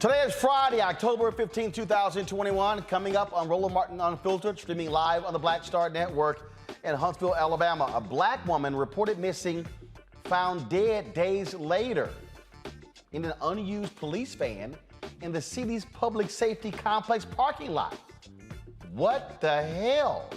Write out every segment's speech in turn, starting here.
Today is Friday, October 15, 2021. Coming up on Roland Martin Unfiltered, streaming live on the Black Star Network in Huntsville, Alabama. A black woman reported missing, found dead days later in an unused police van in the city's public safety complex parking lot. What the hell?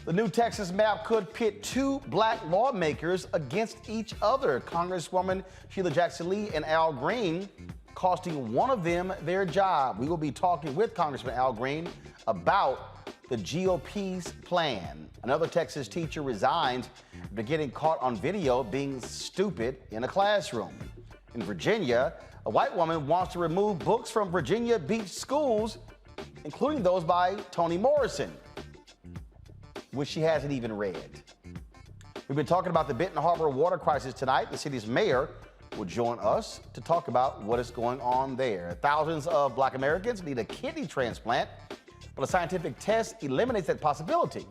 The new Texas map could pit two black lawmakers against each other. Congresswoman Sheila Jackson and Al Green costing one of them their job. We will be talking with Congressman Al Green about the GOP's plan. Another Texas teacher resigns after getting caught on video being stupid in a classroom. In Virginia, a white woman wants to remove books from Virginia Beach schools, including those by Toni Morrison, which she hasn't even read. We've been talking about the Benton Harbor water crisis tonight. The city's mayor will join us to talk about what is going on there. Thousands of black Americans need a kidney transplant, but a scientific test eliminates that possibility.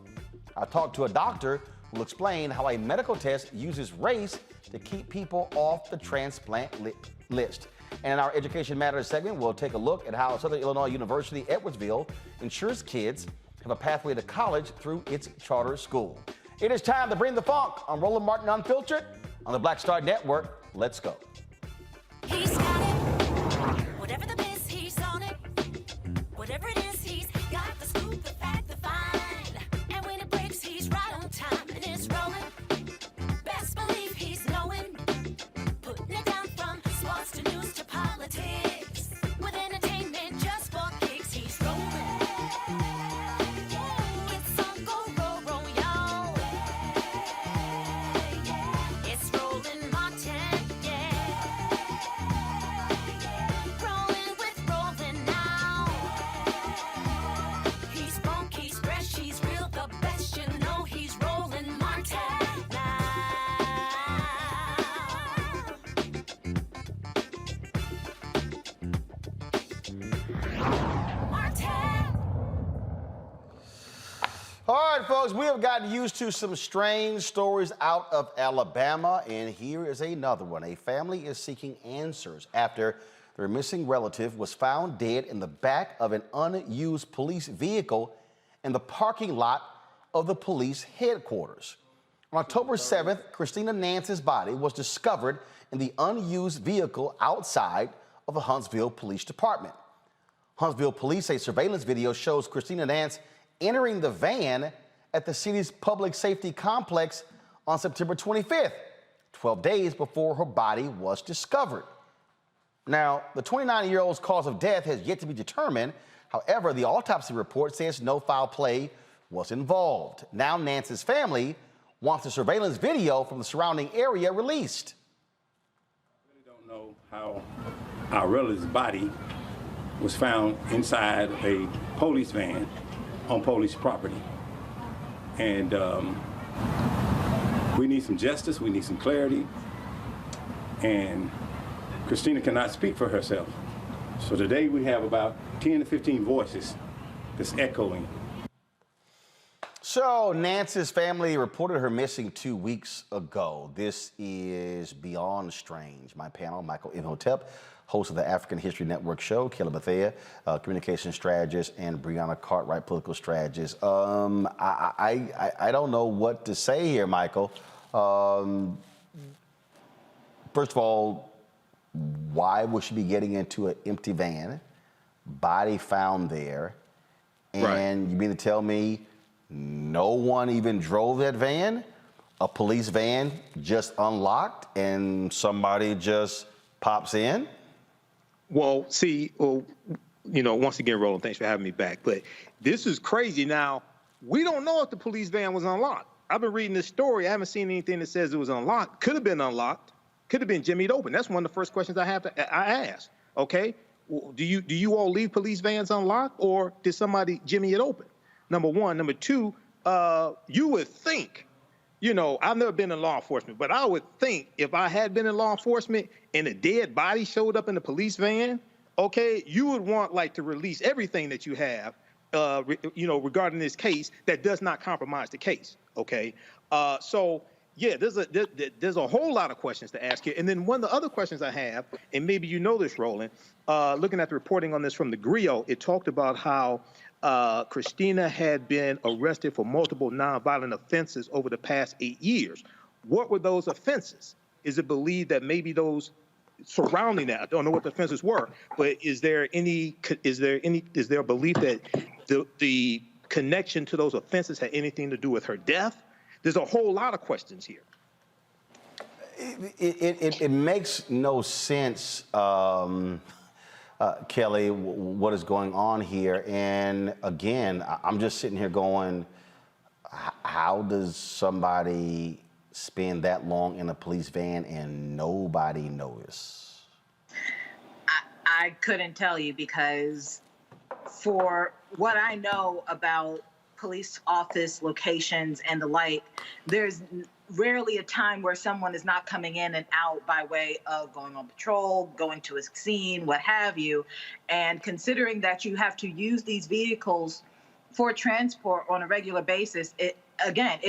I talked to a doctor who will explain how a medical test uses race to keep people off the transplant list. And in our Education Matters segment, we'll take a look at how Southern Illinois University Edwardsville ensures kids have a pathway to college through its charter school. It is time to bring the funk on Roland Martin Unfiltered on the Black Star Network. Let's go. He's got it. Whatever the biz, he's on it. Whatever it is, he's got the scoop, the fact, the find. And when it breaks, he's right on time and it's rolling. Best believe he's knowing. Putting it down from sports to news to politics. With entertainment just for kicks, he's rolling. It's on go, roll, y'all. It's Roland Martin, yeah. Rolling with Roland now. He's funk, he's fresh, he's real, the best, you know he's Roland Martin now. Martin. All right, folks, we have gotten used to some strange stories out of Alabama, and here is another one. A family is seeking answers after their missing relative was found dead in the back of an unused police vehicle in the parking lot of the police headquarters. On October 7th, Christina Nance's body was discovered in the unused vehicle outside of the Huntsville Police Department. Huntsville police say surveillance video shows Christina Nance entering the van at the city's public safety complex on September 25th, 12 days before her body was discovered. Now, the 29-year-old's cause of death has yet to be determined. However, the autopsy report says no foul play was involved. Now, Nance's family wants the surveillance video from the surrounding area released. I really don't know how our relative's body was found inside a police van on police property. And we need some justice, we need some clarity, and Christina cannot speak for herself. So today we have about 10 to 15 voices that's echoing. So Nance's family reported her missing 2 weeks ago. This is beyond strange. My panel, Michael Imhotep, host of the African History Network show, Kayla Bethea, communication strategist, and Brianna Cartwright, political strategist. I don't know what to say here, Michael. First of all, why would she be getting into an empty van, body found there, and Right. You mean to tell me no one even drove that van? A police van just unlocked and somebody just pops in? Well, see, once again, Roland, thanks for having me back. But this is crazy. Now, we don't know if the police van was unlocked. I've been reading this story. I haven't seen anything that says it was unlocked. Could have been unlocked. Could have been jimmied open. That's one of the first questions I ask. Okay, do you all leave police vans unlocked, or did somebody jimmy it open? Number one. Number two, you would think, I've never been in law enforcement, but I would think if I had been in law enforcement and a dead body showed up in the police van, okay, you would want to release everything that you have, regarding this case that does not compromise the case. Okay, so Yeah, there's a whole lot of questions to ask here. And then one of the other questions I have, and maybe you know this, Roland, looking at the reporting on this from the Griot, it talked about how Christina had been arrested for multiple nonviolent offenses over the past 8 years. What were those offenses? Is it believed that maybe those surrounding that, I don't know what the offenses were, but is there a belief that the connection to those offenses had anything to do with her death? There's a whole lot of questions here. It makes no sense, Kelly, what is going on here. And again, I'm just sitting here going, how does somebody spend that long in a police van and nobody notice? I couldn't tell you, because for what I know about police office locations and the like, there's rarely a time where someone is not coming in and out by way of going on patrol, going to a scene, what have you. And considering that you have to use these vehicles for transport on a regular basis, it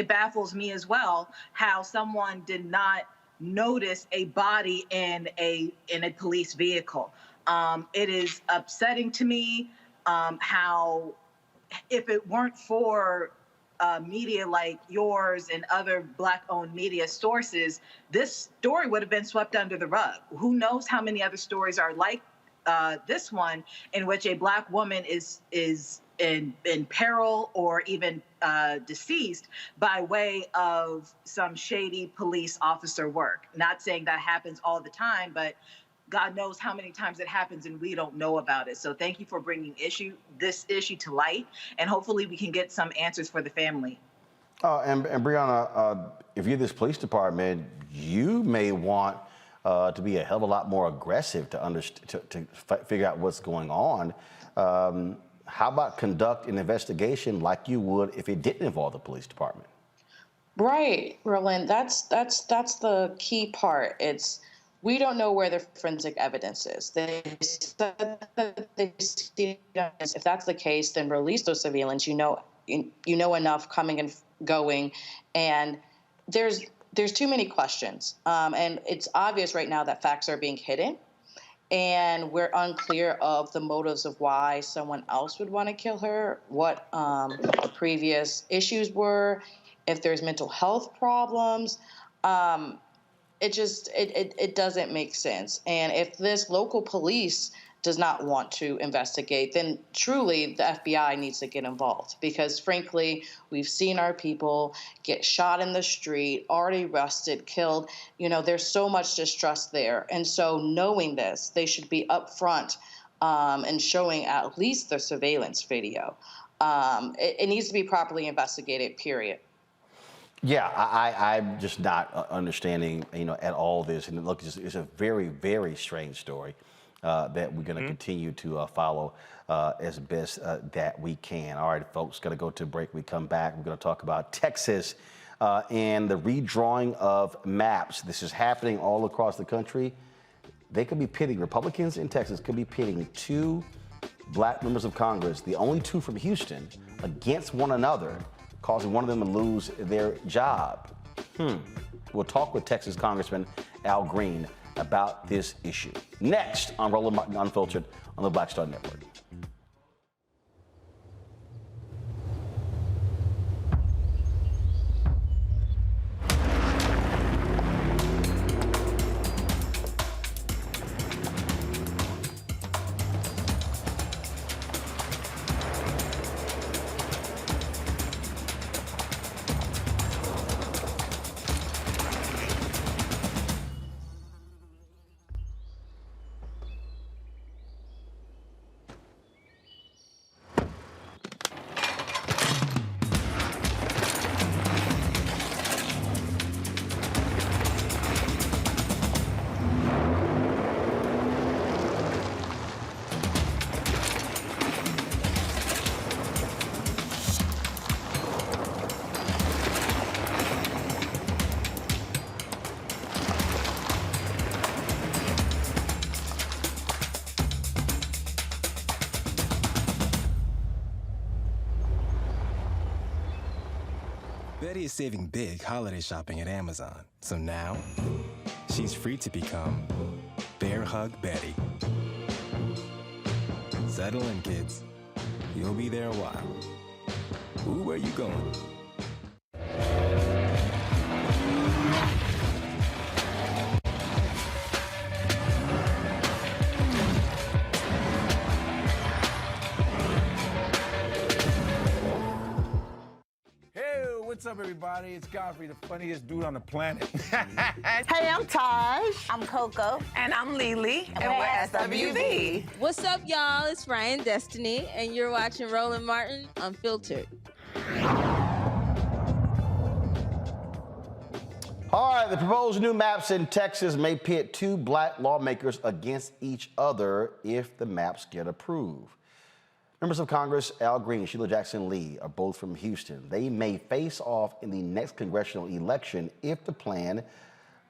baffles me as well how someone did not notice a body in a police vehicle. It is upsetting to me how, if it weren't for media like yours and other Black-owned media sources, this story would have been swept under the rug. Who knows how many other stories are like this one, in which a Black woman is in peril or even deceased by way of some shady police officer work. Not saying that happens all the time, but God knows how many times it happens and we don't know about it. So thank you for bringing this issue to light, and hopefully we can get some answers for the family. And Brianna, if you're this police department, you may want to be a hell of a lot more aggressive to figure out what's going on. How about conduct an investigation like you would if it didn't involve the police department? Right, Roland. That's the key part. We don't know where the forensic evidence is. They said that they see evidence. If that's the case, then release those surveillance. You know enough coming and going, and there's too many questions. And it's obvious right now that facts are being hidden, and we're unclear of the motives of why someone else would want to kill her, what the previous issues were, if there's mental health problems. It doesn't make sense. And if this local police does not want to investigate, then truly the FBI needs to get involved, because frankly, we've seen our people get shot in the street, already arrested, killed. There's so much distrust there. And so knowing this, they should be upfront and showing at least the surveillance video. It needs to be properly investigated, period. Yeah, I'm just not understanding, at all this. And look, it's a very, very strange story that we're going to continue to follow as best that we can. All right, folks, going to go to a break. We come back. We're going to talk about Texas and the redrawing of maps. This is happening all across the country. They could be pitting, Republicans in Texas could be pitting two Black members of Congress, the only two from Houston, against one another, causing one of them to lose their job. We'll talk with Texas Congressman Al Green about this issue. Next on Roland Martin Unfiltered on the Black Star Network. Betty is saving big holiday shopping at Amazon. So now, she's free to become Bear Hug Betty. Settle in, kids. You'll be there a while. Ooh, where you going? What's up, everybody? It's Godfrey, the funniest dude on the planet. Hey, I'm Taj. I'm Coco. And I'm Lily. And we're SWV. What's up, y'all? It's Ryan Destiny, and you're watching Roland Martin Unfiltered. All right, the proposed new maps in Texas may pit two black lawmakers against each other if the maps get approved. Members of Congress Al Green and Sheila Jackson Lee are both from Houston. They may face off in the next congressional election if the plan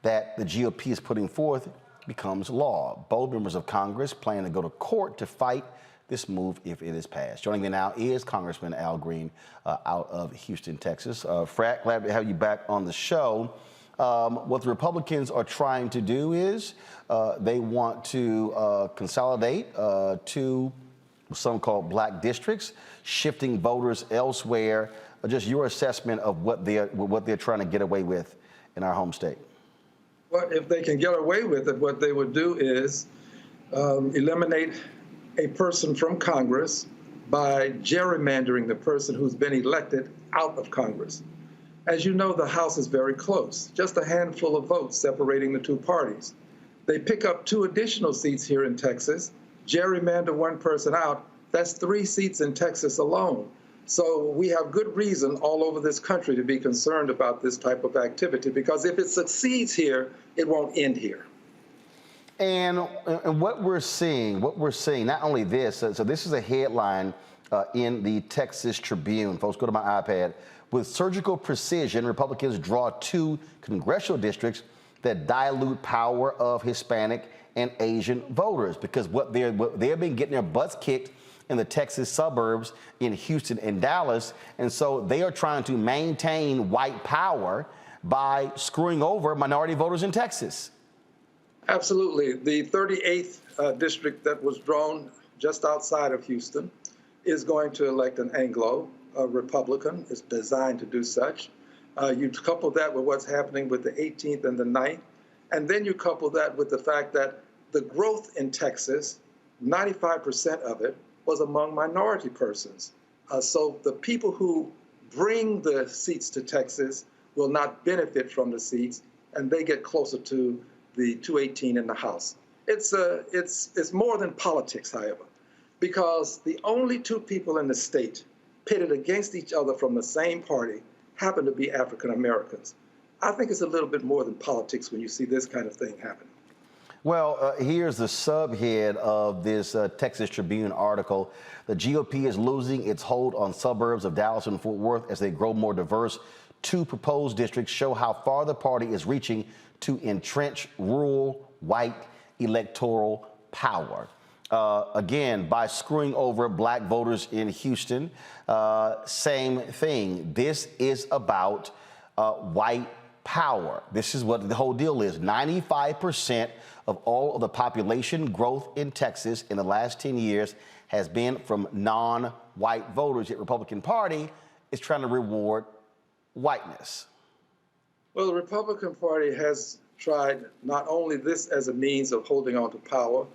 that the GOP is putting forth becomes law. Both members of Congress plan to go to court to fight this move if it is passed. Joining me now is Congressman Al Green out of Houston, Texas. Frat, glad to have you back on the show. What the Republicans are trying to do is they want to consolidate two some called black districts, shifting voters elsewhere. Just your assessment of what they're trying to get away with in our home state. Well, if they can get away with it, what they would do is eliminate a person from Congress by gerrymandering the person who's been elected out of Congress. As you know, the House is very close, just a handful of votes separating the two parties. They pick up 2 additional seats here in Texas, gerrymander one person out, that's 3 seats in Texas alone. So we have good reason all over this country to be concerned about this type of activity, because if it succeeds here, it won't end here. And what we're seeing, not only this, so this is a headline in the Texas Tribune. Folks, go to my iPad. With surgical precision, Republicans draw 2 congressional districts that dilute power of Hispanic and Asian voters, because they've been getting their butts kicked in the Texas suburbs in Houston and Dallas, and so they are trying to maintain white power by screwing over minority voters in Texas. Absolutely. The 38th district that was drawn just outside of Houston is going to elect an Anglo Republican. It's designed to do such. You couple that with what's happening with the 18th and the 9th, and then you couple that with the fact that the growth in Texas, 95% of it was among minority persons. So the people who bring the seats to Texas will not benefit from the seats, and they get closer to the 218 in the House. It's more than politics, however, because the only 2 people in the state pitted against each other from the same party happen to be African Americans. I think it's a little bit more than politics when you see this kind of thing happen. Well, here's the subhead of this Texas Tribune article. The GOP is losing its hold on suburbs of Dallas and Fort Worth as they grow more diverse. 2 proposed districts show how far the party is reaching to entrench rural white electoral power. Again, by screwing over black voters in Houston, same thing. This is about white power. This is what the whole deal is. 95% of all of the population growth in Texas in the last 10 years has been from non-white voters. Yet Republican Party is trying to reward whiteness. Well, the Republican Party has tried not only this as a means of holding on to power,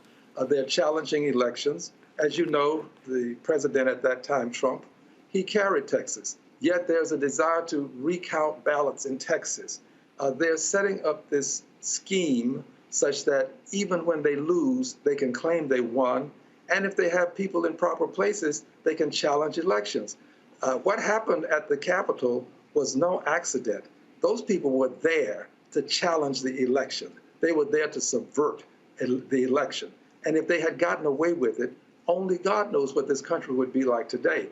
they're challenging elections. As you know, the president at that time, Trump, he carried Texas. Yet there's a desire to recount ballots in Texas. They're setting up this scheme such that even when they lose, they can claim they won. And if they have people in proper places, they can challenge elections. What happened at the Capitol was no accident. Those people were there to challenge the election. They were there to subvert the election. And if they had gotten away with it, only God knows what this country would be like today.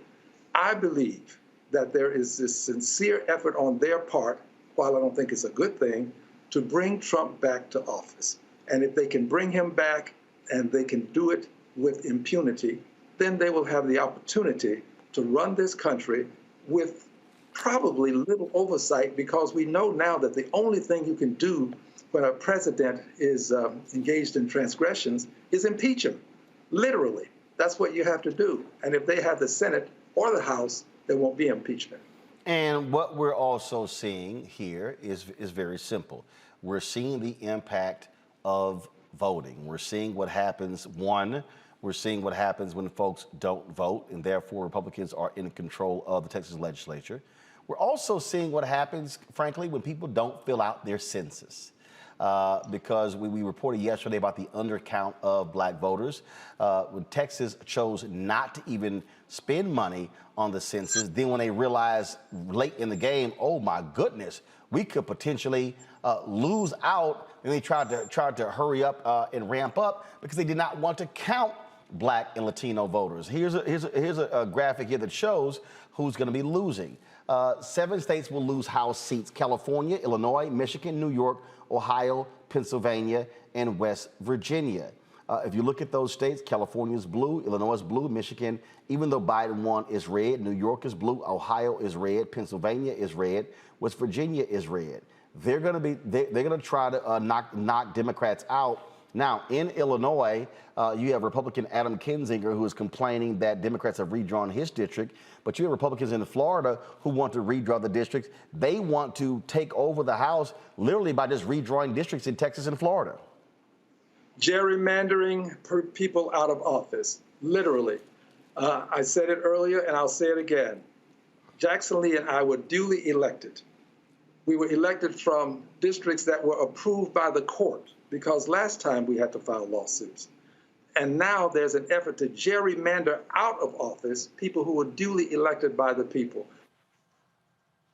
I believe that there is this sincere effort on their part, while I don't think it's a good thing, to bring Trump back to office. And if they can bring him back and they can do it with impunity, then they will have the opportunity to run this country with probably little oversight, because we know now that the only thing you can do when a president is engaged in transgressions is impeach him. Literally, that's what you have to do. And if they have the Senate or the House, there won't be impeachment. And what we're also seeing here is very simple. We're seeing the impact of voting. We're seeing what happens, we're seeing what happens when folks don't vote, and therefore Republicans are in control of the Texas legislature. We're also seeing what happens, frankly, when people don't fill out their census. Because we reported yesterday about the undercount of black voters. When Texas chose not to even spend money on the census, then when they realized late in the game, oh my goodness, we could potentially lose out, and they tried to hurry up and ramp up because they did not want to count black and Latino voters. Here's a graphic here that shows who's going to be losing. 7 states will lose House seats: California, Illinois, Michigan, New York, Ohio, Pennsylvania, and West Virginia. If you look at those states, California is blue, Illinois is blue, Michigan, even though Biden won, is red. New York is blue, Ohio is red, Pennsylvania is red, West Virginia is red. They're gonna try to knock Democrats out. Now, in Illinois, you have Republican Adam Kinzinger, who is complaining that Democrats have redrawn his district, but you have Republicans in Florida who want to redraw the districts. They want to take over the House literally by just redrawing districts in Texas and Florida. Gerrymandering people out of office, literally. I said it earlier, and I'll say it again. Jackson Lee and I were duly elected. We were elected from districts that were approved by the court, because last time we had to file lawsuits. And now there's an effort to gerrymander out of office people who were duly elected by the people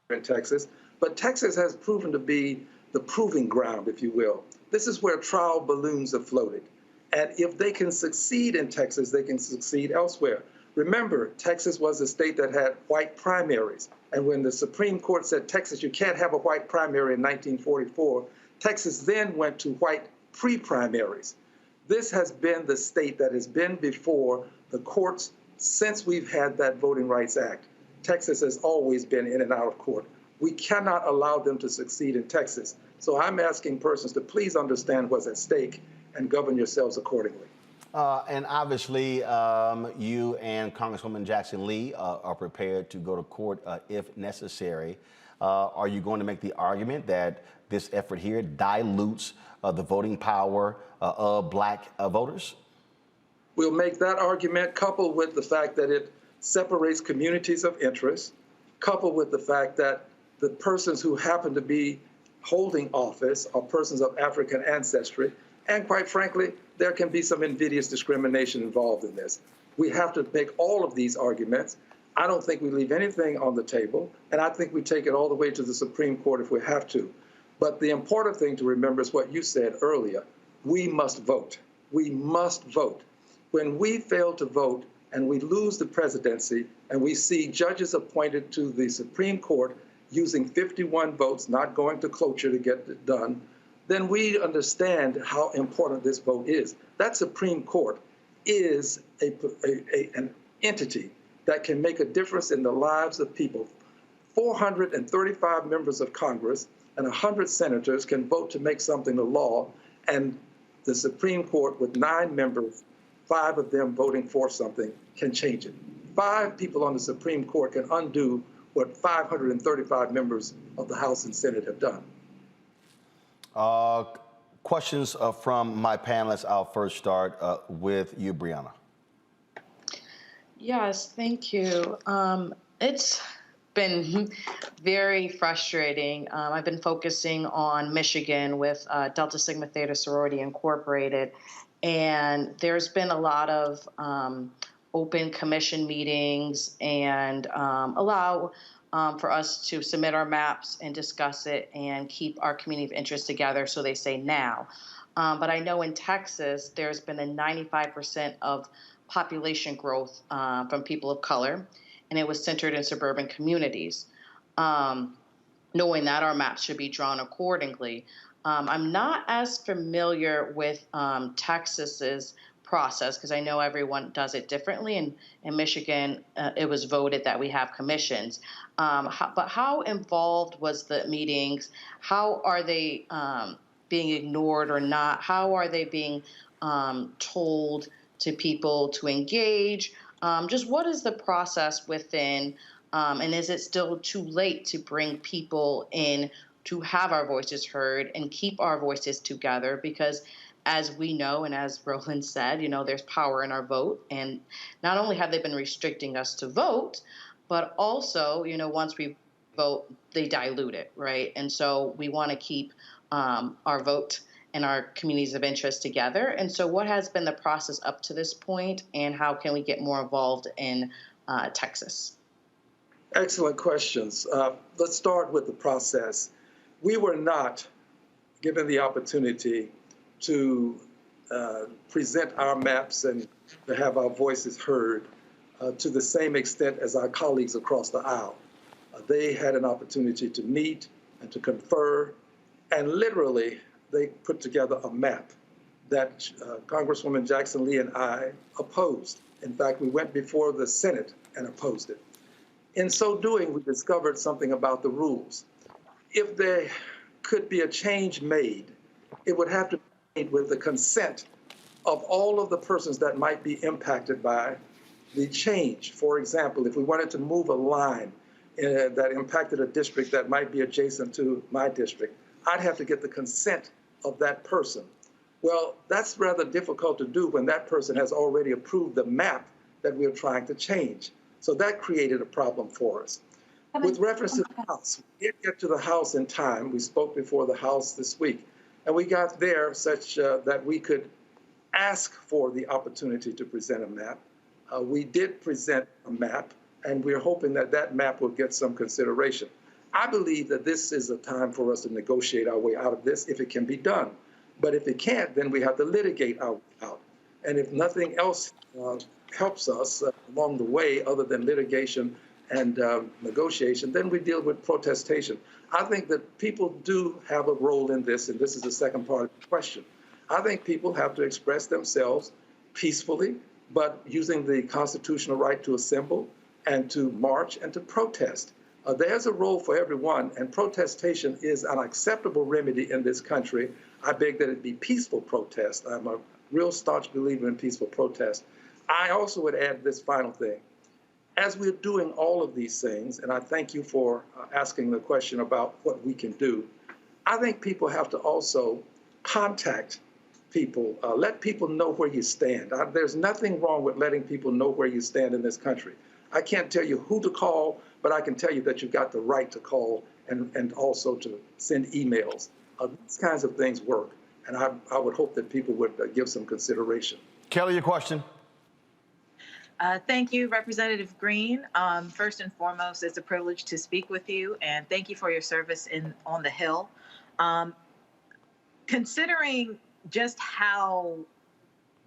in Texas. But Texas has proven to be the proving ground, if you will. This is where trial balloons are floating. And if they can succeed in Texas, they can succeed elsewhere. Remember, Texas was a state that had white primaries. And when the Supreme Court said, Texas, you can't have a white primary in 1944, Texas then went to white pre-primaries. This has been the state that has been before the courts since we've had that Voting Rights Act. Texas has always been in and out of court. We cannot allow them to succeed in Texas. So I'm asking persons to please understand what's at stake and govern yourselves accordingly. And obviously, you and Congresswoman Jackson Lee are prepared to go to court if necessary. Are you going to make the argument that this effort here dilutes the voting power of black voters? We'll make that argument, coupled with the fact that it separates communities of interest, coupled with the fact that the persons who happen to be holding office are persons of African ancestry. And quite frankly, there can be some invidious discrimination involved in this. We have to make all of these arguments. I don't think we leave anything on the table, and I think we take it all the way to the Supreme Court if we have to. But the important thing to remember is what you said earlier. We must vote. We must vote. When we fail to vote and we lose the presidency and we see judges appointed to the Supreme Court using 51 votes, not going to cloture to get it done, then we understand how important this vote is. That Supreme Court is an entity that can make a difference in the lives of people. 435 members of Congress and 100 senators can vote to make something a law, and the Supreme Court, with 9 members, 5 of them voting for something, can change it. 5 people on the Supreme Court can undo what 535 members of the House and Senate have done. Questions from my panelists. I'll first start with you, Brianna. Yes, thank you. It's been very frustrating. I've been focusing on Michigan with Delta Sigma Theta Sorority Incorporated, and there's been a lot of open commission meetings and allow for us to submit our maps and discuss it and keep our community of interest together, so they say now. But I know in Texas, there's been a 95% of population growth from people of color, and it was centered in suburban communities. Knowing that, our maps should be drawn accordingly. I'm not as familiar with Texas's process, because I know everyone does it differently. And in Michigan, it was voted that we have commissions. But how involved was the meetings? How are they being ignored or not? How are they being told to people to engage? Just what is the process within, and is it still too late to bring people in to have our voices heard and keep our voices together? Because as we know, and as Roland said, there's power in our vote. And not only have they been restricting us to vote, but also, once we vote, they dilute it, right? And so we want to keep our vote and our communities of interest together. And so what has been the process up to this point, and how can we get more involved in Texas? Excellent questions. Let's start with the process. We were not given the opportunity to present our maps and to have our voices heard to the same extent as our colleagues across the aisle. They had an opportunity to meet and to confer, and literally they put together a map that Congresswoman Jackson Lee and I opposed. In fact, we went before the Senate and opposed it. In so doing, we discovered something about the rules. If there could be a change made, it would have to be made with the consent of all of the persons that might be impacted by the change. For example, if we wanted to move a line that impacted a district that might be adjacent to my district, I'd have to get the consent of that person. Well, that's rather difficult to do when that person has already approved the map that we're trying to change. So that created a problem for us. With reference to the House, we did get to the House in time. We spoke before the House this week, and we got there such that we could ask for the opportunity to present a map. We did present a map, and we're hoping that that map will get some consideration. I believe that this is a time for us to negotiate our way out of this if it can be done. But if it can't, then we have to litigate our way out. And if nothing else helps us along the way other than litigation and negotiation, then we deal with protestation. I think that people do have a role in this, and this is the second part of the question. I think people have to express themselves peacefully, but using the constitutional right to assemble and to march and to protest. There's a role for everyone, and protestation is an acceptable remedy in this country. I beg that it be peaceful protest. I'm a real staunch believer in peaceful protest. I also would add this final thing. As we're doing all of these things, and I thank you for asking the question about what we can do, I think people have to also contact people, let people know where you stand. There's nothing wrong with letting people know where you stand in this country. I can't tell you who to call, but I can tell you that you've got the right to call and also to send emails. These kinds of things work, and I would hope that people would give some consideration. Kelly, your question. Thank you, Representative Green. First and foremost, it's a privilege to speak with you, and thank you for your service on the Hill. Considering just how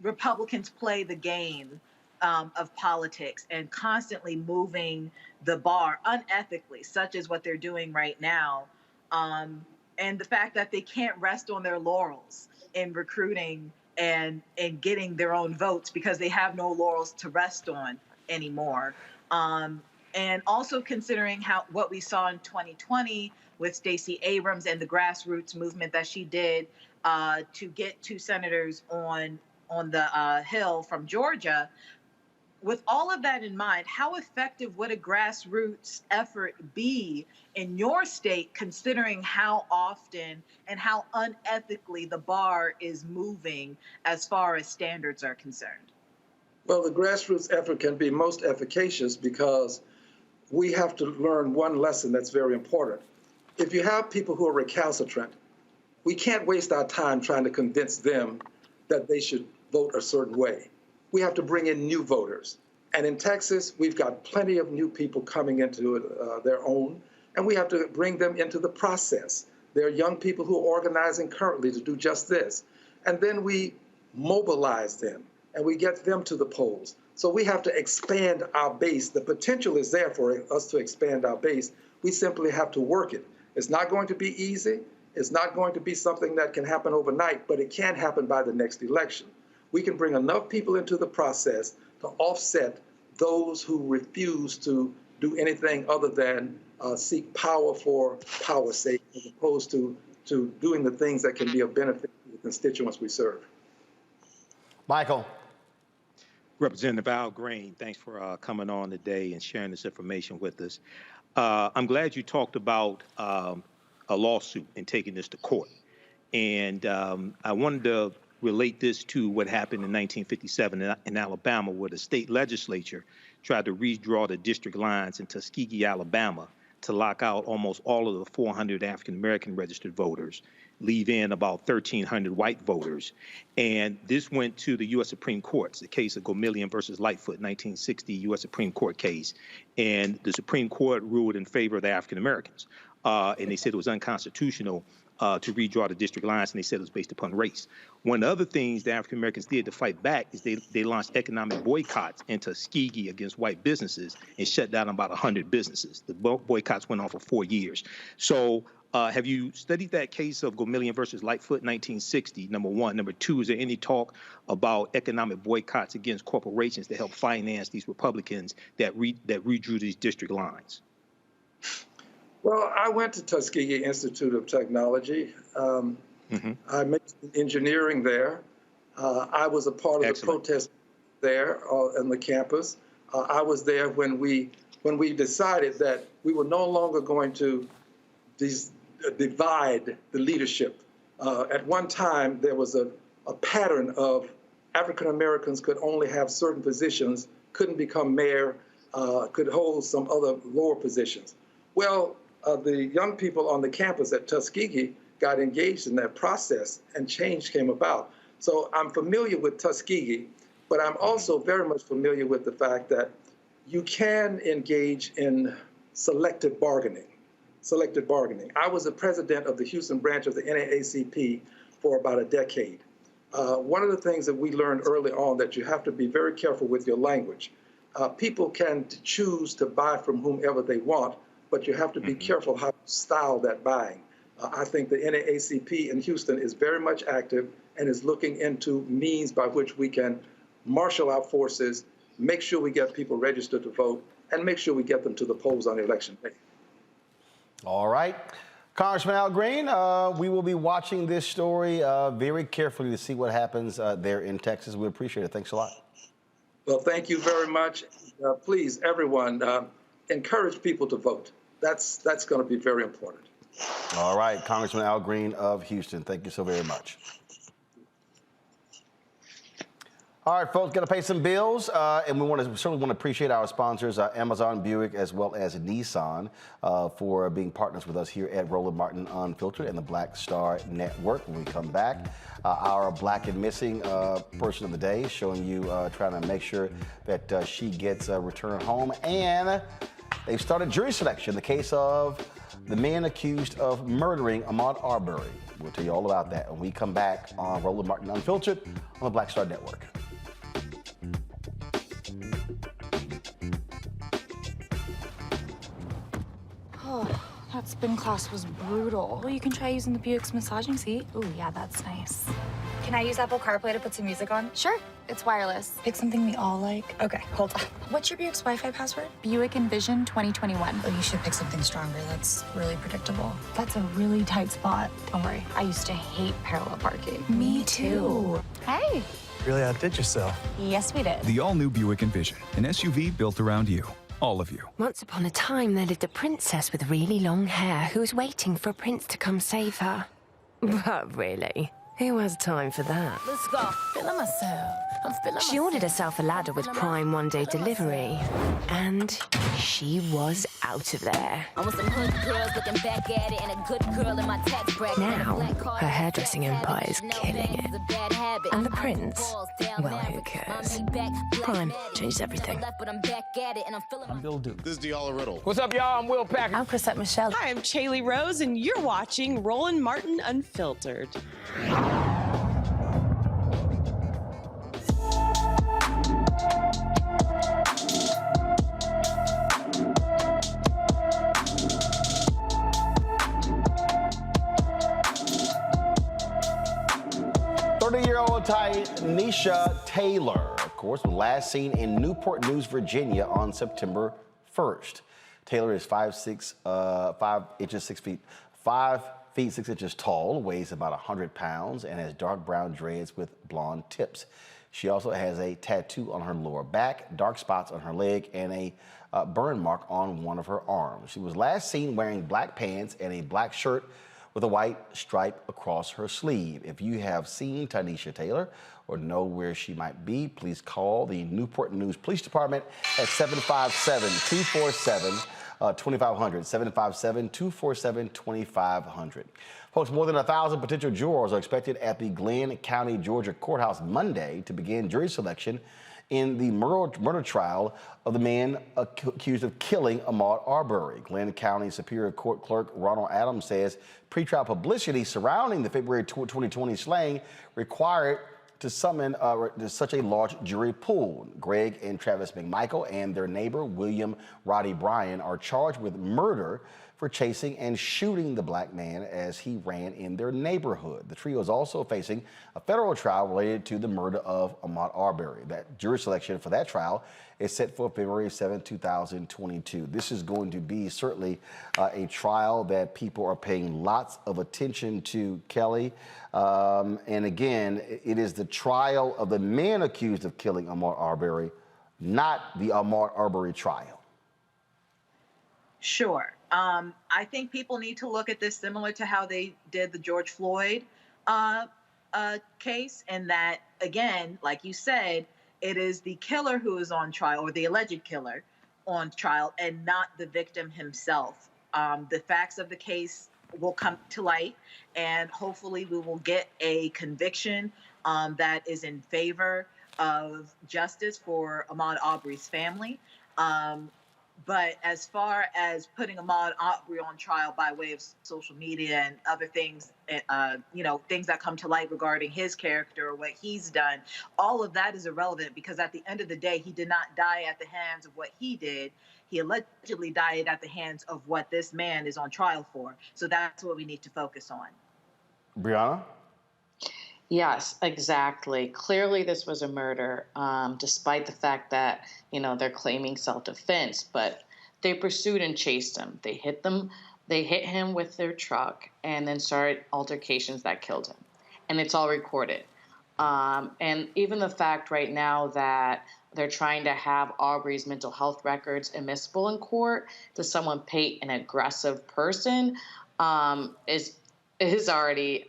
Republicans play the game of politics and constantly moving the bar unethically, such as what they're doing right now, and the fact that they can't rest on their laurels in recruiting and getting their own votes because they have no laurels to rest on anymore. And also considering what we saw in 2020 with Stacey Abrams and the grassroots movement that she did to get 2 senators on the Hill from Georgia. With all of that in mind, how effective would a grassroots effort be in your state, considering how often and how unethically the bar is moving as far as standards are concerned? Well, the grassroots effort can be most efficacious because we have to learn one lesson that's very important. If you have people who are recalcitrant, we can't waste our time trying to convince them that they should vote a certain way. We have to bring in new voters. And in Texas, we've got plenty of new people coming into their own, and we have to bring them into the process. There are young people who are organizing currently to do just this. And then we mobilize them, and we get them to the polls. So we have to expand our base. The potential is there for us to expand our base. We simply have to work it. It's not going to be easy. It's not going to be something that can happen overnight, but it can happen by the next election. we can bring enough people into the process to offset those who refuse to do anything other than seek power for power's sake, as opposed to doing the things that can be of benefit to the constituents we serve. Michael. Representative Al Green, thanks for coming on today and sharing this information with us. I'm glad you talked about a lawsuit and taking this to court. And I wanted to relate this to what happened in 1957 in Alabama, where the state legislature tried to redraw the district lines in Tuskegee, Alabama, to lock out almost all of the 400 African-American registered voters, leave in about 1,300 white voters. And this went to the U.S. Supreme Court, the case of Gomillion versus Lightfoot, 1960 U.S. Supreme Court case. And the Supreme Court ruled in favor of the African-Americans. And they said it was unconstitutional to redraw the district lines, and they said it was based upon race. One of the other things the African Americans did to fight back is they launched economic boycotts in Tuskegee against white businesses and shut down about 100 businesses. The boycotts went on for 4 years. So have you studied that case of Gomillion versus Lightfoot, 1960, number one? Number two, is there any talk about economic boycotts against corporations to help finance these Republicans that redrew these district lines? Well, I went to Tuskegee Institute of Technology. I made engineering there. I was a part of the protest there on the campus. I was there when we decided that we were no longer going to divide the leadership. At one time, there was a pattern of African Americans could only have certain positions, couldn't become mayor, could hold some other lower positions. Well, the young people on the campus at Tuskegee got engaged in that process, and change came about. So I'm familiar with Tuskegee, but I'm also very much familiar with the fact that you can engage in selective bargaining. I was the president of the Houston branch of the NAACP for about a decade. One of the things that we learned early on that you have to be very careful with your language. People can choose to buy from whomever they want, but you have to be careful how you style that buying. I think the NAACP in Houston is very much active and is looking into means by which we can marshal our forces, make sure we get people registered to vote, and make sure we get them to the polls on election day. All right. Congressman Al Green, we will be watching this story very carefully to see what happens there in Texas. We appreciate it. Thanks a lot. Well, thank you very much. Please, everyone, encourage people to vote. That's going to be very important. All right, Congressman Al Green of Houston, thank you so very much. All right, folks, got to pay some bills, and we certainly want to appreciate our sponsors, Amazon, Buick, as well as Nissan, for being partners with us here at Roland Martin Unfiltered and the Black Star Network. When we come back, our Black and Missing person of the day, showing you, trying to make sure that she gets returned home, and they've started jury selection in the case of the man accused of murdering Ahmaud Arbery. We'll tell you all about that when we come back on Roland Martin Unfiltered on the Black Star Network. Oh, that spin class was brutal. Well, you can try using the Buick's massaging seat. Ooh, yeah, that's nice. Can I use Apple CarPlay to put some music on? Sure, it's wireless. Pick something we all like. Okay, hold on. What's your Buick's Wi-Fi password? Buick Envision 2021. Oh, you should pick something stronger. That's really predictable. That's a really tight spot. Don't worry, I used to hate parallel parking. Me too. Hey. Really outdid yourself. Yes, we did. The all-new Buick Envision, an SUV built around you. All of you. Once upon a time, there lived a princess with really long hair who was waiting for a prince to come save her. But really, who has time for that? Let's go. I'm feeling myself. She ordered herself a ladder with Prime one-day delivery, and she was out of there. I want some hood girls looking back at it and a good girl in my tax bracket. Now, her hairdressing empire is killing it. And the prince? Well, who cares? Prime changes everything. I'm Bill Duke. This is Diala Riddle. What's up, y'all? I'm Will Packer. I'm Chrisette Michelle. Hi, I'm Chaley Rose, and you're watching Roland Martin Unfiltered. Tynesha Taylor, of course, was last seen in Newport News, Virginia on September 1st. Taylor is 5 feet 6 inches tall, weighs about 100 pounds, and has dark brown dreads with blonde tips. She also has a tattoo on her lower back, dark spots on her leg, and a burn mark on one of her arms. She was last seen wearing black pants and a black shirt with a white stripe across her sleeve. If you have seen Tynesha Taylor or know where she might be, please call the Newport News Police Department at 757-247-2500, 757-247-2500. Folks, more than 1,000 potential jurors are expected at the Glenn County, Georgia courthouse Monday to begin jury selection in the murder trial of the man accused of killing Ahmaud Arbery. Glenn County Superior Court Clerk Ronald Adams says pretrial publicity surrounding the February 2020 slaying required to summon such a large jury pool. Greg and Travis McMichael and their neighbor, William Roddy Bryan, are charged with murder for chasing and shooting the black man as he ran in their neighborhood. The trio is also facing a federal trial related to the murder of Ahmaud Arbery. That jury selection for that trial is set for February 7, 2022. This is going to be certainly a trial that people are paying lots of attention to, Kelly. And again, it is the trial of the man accused of killing Ahmaud Arbery, not the Ahmaud Arbery trial. Sure. I think people need to look at this similar to how they did the George Floyd case, and that, again, like you said, it is the killer who is on trial, or the alleged killer on trial, and not the victim himself. The facts of the case will come to light, and hopefully we will get a conviction that is in favor of justice for Ahmaud Arbery's family. But as far as putting Ahmaud Arbery on trial by way of social media and other things, things that come to light regarding his character or what he's done, all of that is irrelevant, because at the end of the day, he did not die at the hands of what he did. He allegedly died at the hands of what this man is on trial for. So that's what we need to focus on. Brianna? Yes, exactly. Clearly, this was a murder, despite the fact that, they're claiming self-defense, but they pursued and chased him. They hit him with their truck and then started altercations that killed him. And it's all recorded. And even the fact right now that they're trying to have Arbery's mental health records admissible in court to someone pay an aggressive person is already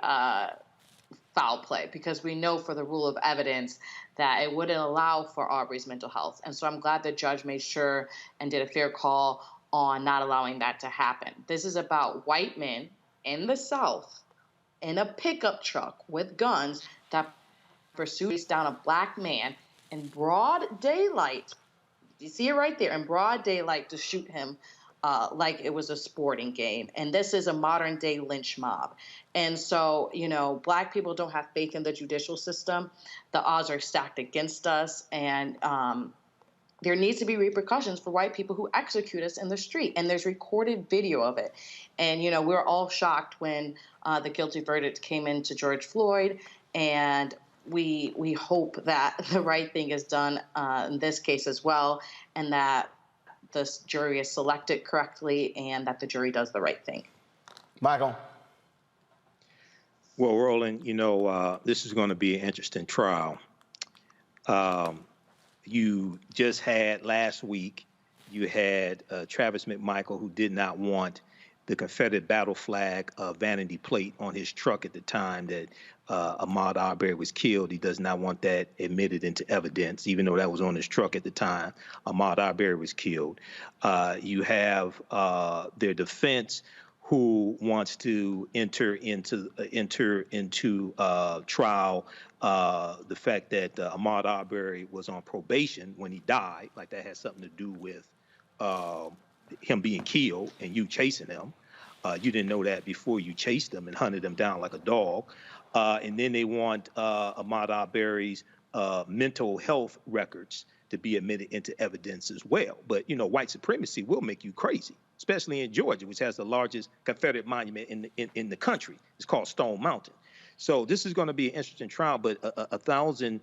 foul play, because we know for the rule of evidence that it wouldn't allow for Arbery's mental health. And so I'm glad the judge made sure and did a fair call on not allowing that to happen. This is about white men in the South in a pickup truck with guns that pursued down a black man in broad daylight. You see it right there, in broad daylight, to shoot him like it was a sporting game. And this is a modern day lynch mob. And so, black people don't have faith in the judicial system. The odds are stacked against us. And there needs to be repercussions for white people who execute us in the street. And there's recorded video of it. And, we're all shocked when the guilty verdict came into George Floyd. And we hope that the right thing is done in this case as well, and that the jury is selected correctly, and that the jury does the right thing. Michael? Well, Roland, this is going to be an interesting trial. You just had last week, you had Travis McMichael, who did not want the Confederate battle flag vanity plate on his truck at the time that Ahmaud Arbery was killed. He does not want that admitted into evidence, even though that was on his truck at the time Ahmaud Arbery was killed. You have their defense, who wants to enter into trial the fact that Ahmaud Arbery was on probation when he died, like that has something to do with him being killed and you chasing him. You didn't know that before you chased him and hunted him down like a dog. And then they want Ahmaud Arbery's mental health records to be admitted into evidence as well. But, white supremacy will make you crazy, especially in Georgia, which has the largest Confederate monument in the country. It's called Stone Mountain. So this is going to be an interesting trial, but 1,000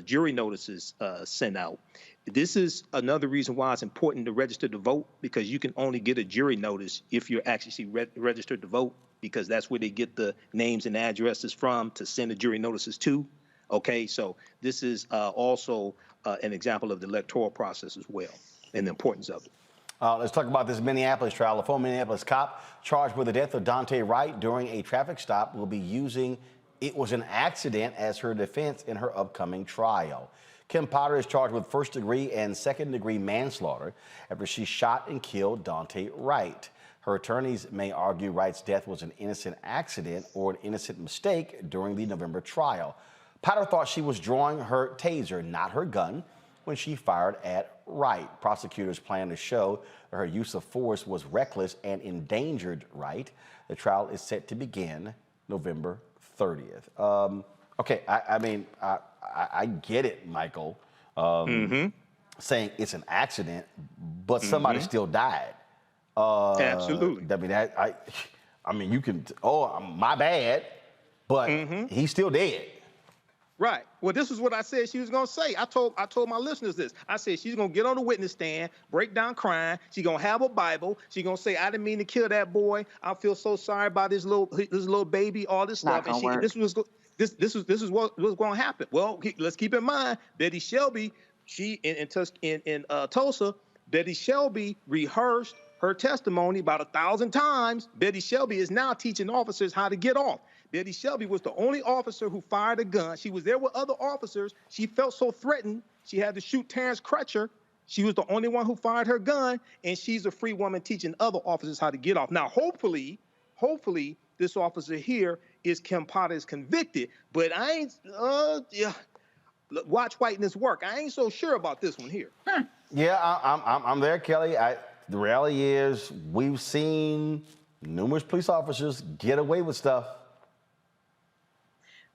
jury notices sent out. This is another reason why it's important to register to vote, because you can only get a jury notice if you're actually registered to vote, because that's where they get the names and addresses from to send the jury notices to. Okay, so this is also an example of the electoral process as well and the importance of it. Let's talk about this Minneapolis trial. A former Minneapolis cop charged with the death of Dante Wright during a traffic stop will be using "it was an accident" as her defense in her upcoming trial. Kim Potter is charged with first-degree and second-degree manslaughter after she shot and killed Dante Wright. Her attorneys may argue Wright's death was an innocent accident or an innocent mistake during the November trial. Potter thought she was drawing her taser, not her gun, when she fired at Wright. Prosecutors plan to show that her use of force was reckless and endangered Wright. The trial is set to begin November 30th. Okay, I get it, Michael, saying it's an accident, but somebody still died. Absolutely. I mean, you can, my bad, but he's still dead. Right. Well, this is what I said she was going to say. I told my listeners this. I said she's going to get on the witness stand, break down crying. She's going to have a Bible. She's going to say, "I didn't mean to kill that boy. I feel so sorry about his little baby," all this stuff. And this is what was going to happen. Well, let's keep in mind, Betty Shelby, in Tulsa, Betty Shelby rehearsed her testimony about 1,000 times. Betty Shelby is now teaching officers how to get off. Betty Shelby was the only officer who fired a gun. She was there with other officers. She felt so threatened, she had to shoot Terrence Crutcher. She was the only one who fired her gun, and she's a free woman teaching other officers how to get off. Now, hopefully, this officer here is Kim Potter is convicted, but I ain't, watch whiteness work. I ain't so sure about this one here. Yeah, I'm there, Kelly. The reality is we've seen numerous police officers get away with stuff.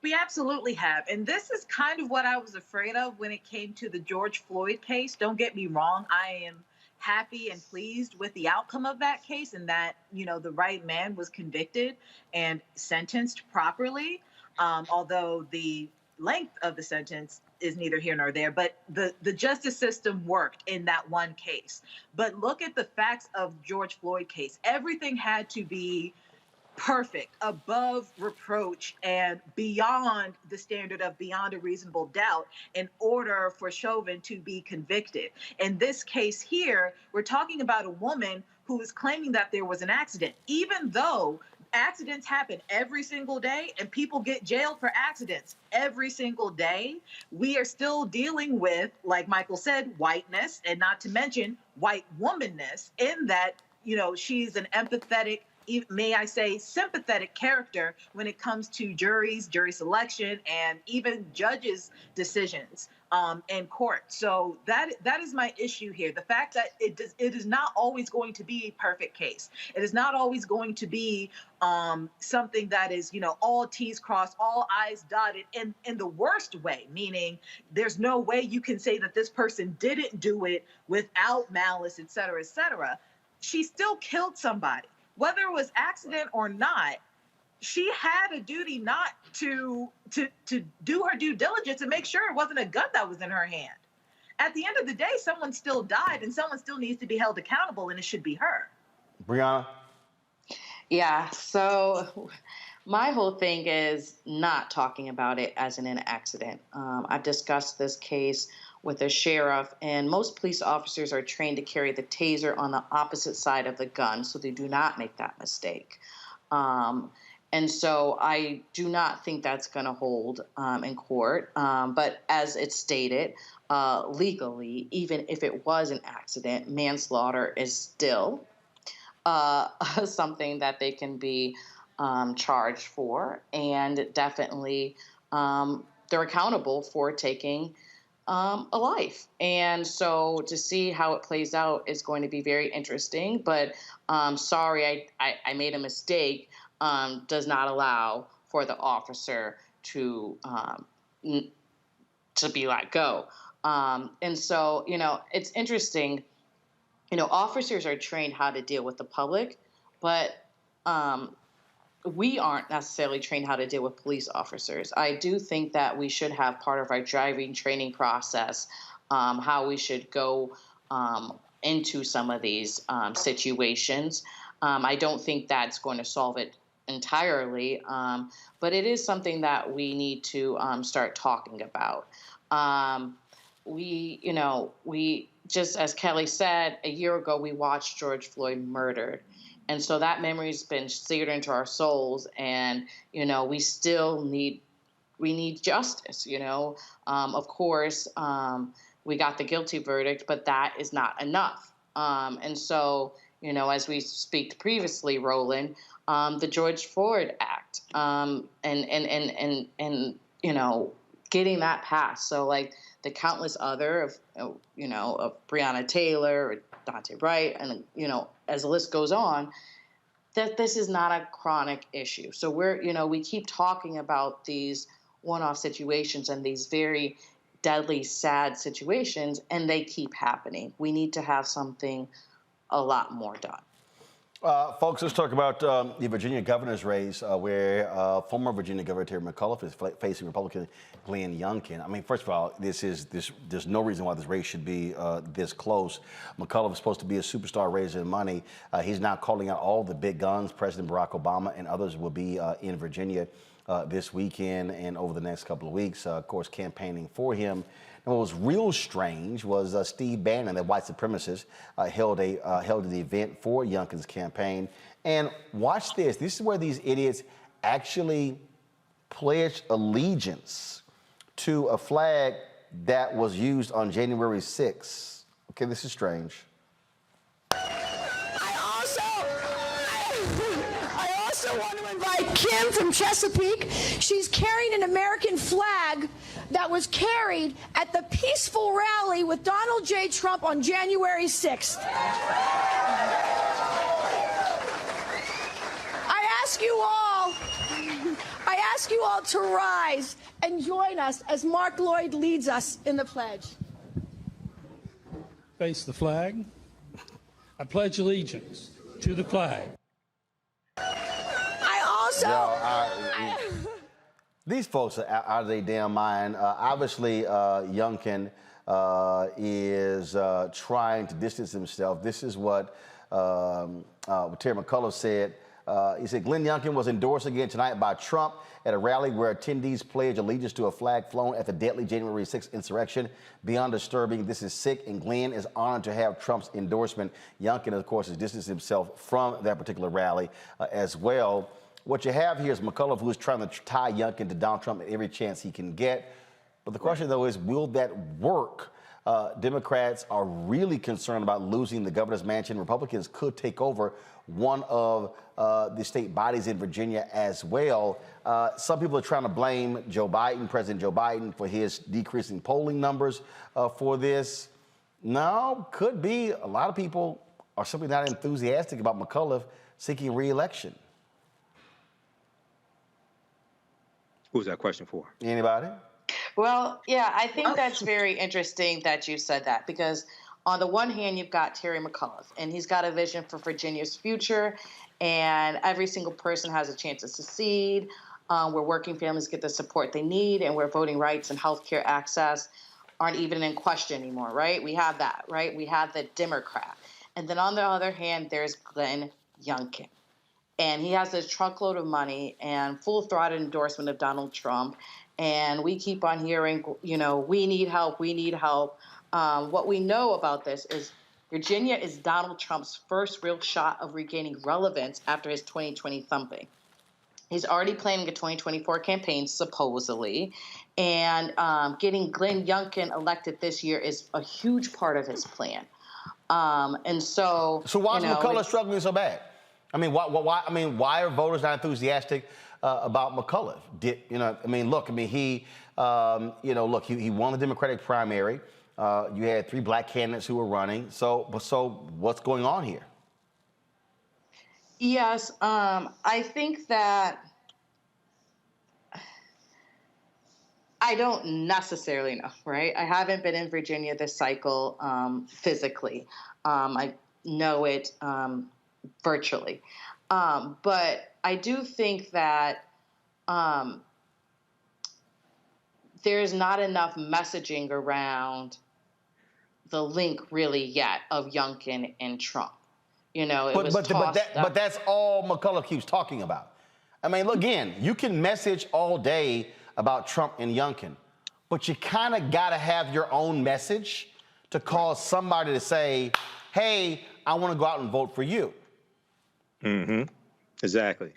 We absolutely have. And this is kind of what I was afraid of when it came to the George Floyd case. Don't get me wrong. I am happy and pleased with the outcome of that case, and that, the right man was convicted and sentenced properly. Although the length of the sentence is neither here nor there, but the justice system worked in that one case. But look at the facts of George Floyd case. Everything had to be perfect, above reproach, and beyond the standard of beyond a reasonable doubt in order for Chauvin to be convicted. In this case here, we're talking about a woman who is claiming that there was an accident, even though accidents happen every single day and people get jailed for accidents every single day. We are still dealing with, like Michael said, whiteness, and not to mention white womanness, in that, she's an empathetic, may I say, sympathetic character when it comes to juries, jury selection, and even judges' decisions in court. So that is my issue here. The fact that it is not always going to be a perfect case. It is not always going to be something that is, all T's crossed, all I's dotted in the worst way, meaning there's no way you can say that this person didn't do it without malice, et cetera, et cetera. She still killed somebody. Whether it was accident or not, she had a duty not to do her due diligence and make sure it wasn't a gun that was in her hand. At the end of the day, someone still died and someone still needs to be held accountable, and it should be her. Brianna? Yeah, so my whole thing is not talking about it as an accident. I've discussed this case with a sheriff, and most police officers are trained to carry the taser on the opposite side of the gun, so they do not make that mistake. And so I do not think that's going to hold in court. But as it's stated, legally, even if it was an accident, manslaughter is still something that they can be charged for, and definitely they're accountable for taking a life. And so to see how it plays out is going to be very interesting. But sorry, I made a mistake does not allow for the officer to be let go. And so, it's interesting. Officers are trained how to deal with the public, but we aren't necessarily trained how to deal with police officers. I do think that we should have part of our driving training process, how we should go into some of these situations. I don't think that's going to solve it entirely, but it is something that we need to start talking about. We just, as Kelly said, a year ago, we watched George Floyd murdered. And so that memory's been seared into our souls. And, we still need justice, Of course, we got the guilty verdict, but that is not enough. And so, as we speak previously, Roland, the George Floyd Act, and getting that passed. So like the countless other of Breonna Taylor, or Dante Wright, and as the list goes on, that this is not a chronic issue. So we keep talking about these one-off situations and these very deadly, sad situations, and they keep happening. We need to have something a lot more done. Folks, let's talk about the Virginia governor's race, where former Virginia Governor Terry McAuliffe is facing Republican Glenn Youngkin. I mean, first of all, there's no reason why this race should be this close. McAuliffe is supposed to be a superstar raising money. He's now calling out all the big guns. President Barack Obama and others will be in Virginia this weekend and over the next couple of weeks, of course, campaigning for him. And what was real strange was Steve Bannon, the white supremacist, held an event for Youngkin's campaign. And watch this. This is where these idiots actually pledged allegiance to a flag that was used on January 6th. Okay, this is strange. I also want to invite Kim from Chesapeake. She's carrying an American flag that was carried at the peaceful rally with Donald J. Trump on January 6th. I ask you all to rise and join us as Mark Lloyd leads us in the pledge. Face the flag. I pledge allegiance to the flag. These folks are out of their damn mind. Obviously, Youngkin is trying to distance himself. This is what Terry McAuliffe said. He said, Glenn Youngkin was endorsed again tonight by Trump at a rally where attendees pledged allegiance to a flag flown at the deadly January 6th insurrection. Beyond disturbing, this is sick, and Glenn is honored to have Trump's endorsement. Youngkin, of course, has distanced himself from that particular rally as well. What you have here is McAuliffe, who is trying to tie Youngkin to Donald Trump at every chance he can get. But the question, though, is will that work? Democrats are really concerned about losing the governor's mansion. Republicans could take over one of the state bodies in Virginia as well. Some people are trying to blame President Joe Biden, for his decreasing polling numbers for this. No, could be. A lot of people are simply not enthusiastic about McAuliffe seeking re-election. Who's that question for? Anybody? Well, yeah, I think that's very interesting that you said that, because on the one hand, you've got Terry McAuliffe, and he's got a vision for Virginia's future, and every single person has a chance to succeed, where working families get the support they need, and where voting rights and healthcare access aren't even in question anymore, right? We have that, right? We have the Democrat. And then on the other hand, there's Glenn Youngkin. And he has this truckload of money and full-throated endorsement of Donald Trump. And we keep on hearing, we need help, we need help. What we know about this is Virginia is Donald Trump's first real shot of regaining relevance after his 2020 thumping. He's already planning a 2024 campaign, supposedly. And getting Glenn Youngkin elected this year is a huge part of his plan. So why is McAuliffe struggling so bad? I mean, why are voters not enthusiastic about McAuliffe? He won the Democratic primary. You had 3 black candidates who were running. So what's going on here? Yes, I think that I don't necessarily know, right? I haven't been in Virginia this cycle physically. I know it virtually. But I do think that there's not enough messaging around the link really yet of Youngkin and Trump. You know, it was tossed up. But that's all McCullough keeps talking about. I mean, look, again, you can message all day about Trump and Youngkin, but you kind of got to have your own message to cause somebody to say, hey, I want to go out and vote for you. Mm-hmm. Exactly.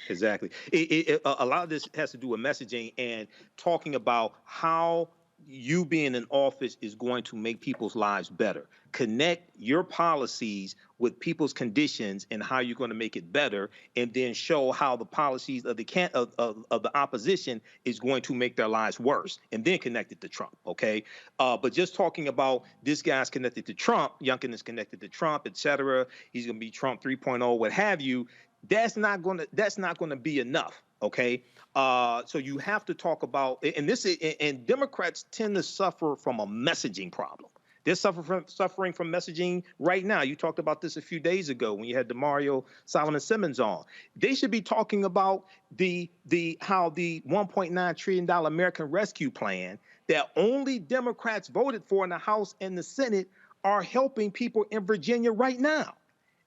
A lot of this has to do with messaging and talking about how you being in office is going to make people's lives better. Connect your policies with people's conditions and how you're going to make it better, and then show how the policies of the opposition is going to make their lives worse, and then connect it to Trump. Okay, but just talking about this guy's connected to Trump, Youngkin is connected to Trump, etc. He's going to be Trump 3.0, what have you. That's not going to be enough. Okay, so you have to talk about, and Democrats tend to suffer from a messaging problem. They're suffering from messaging right now. You talked about this a few days ago when you had DeMario Solomon Simmons on. They should be talking about how the $1.9 trillion American Rescue Plan that only Democrats voted for in the House and the Senate are helping people in Virginia right now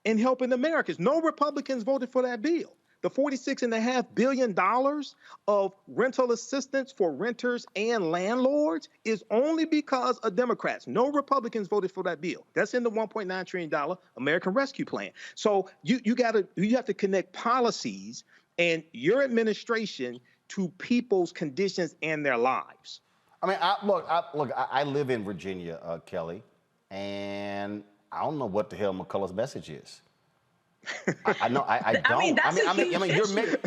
and helping Americans. No Republicans voted for that bill. The $46.5 billion of rental assistance for renters and landlords is only because of Democrats. No Republicans voted for that bill. That's in the $1.9 trillion American Rescue Plan. So you have to connect policies and your administration to people's conditions and their lives. I mean, I live in Virginia, Kelly, and I don't know what the hell McCullough's message is. I know. I don't. I mean,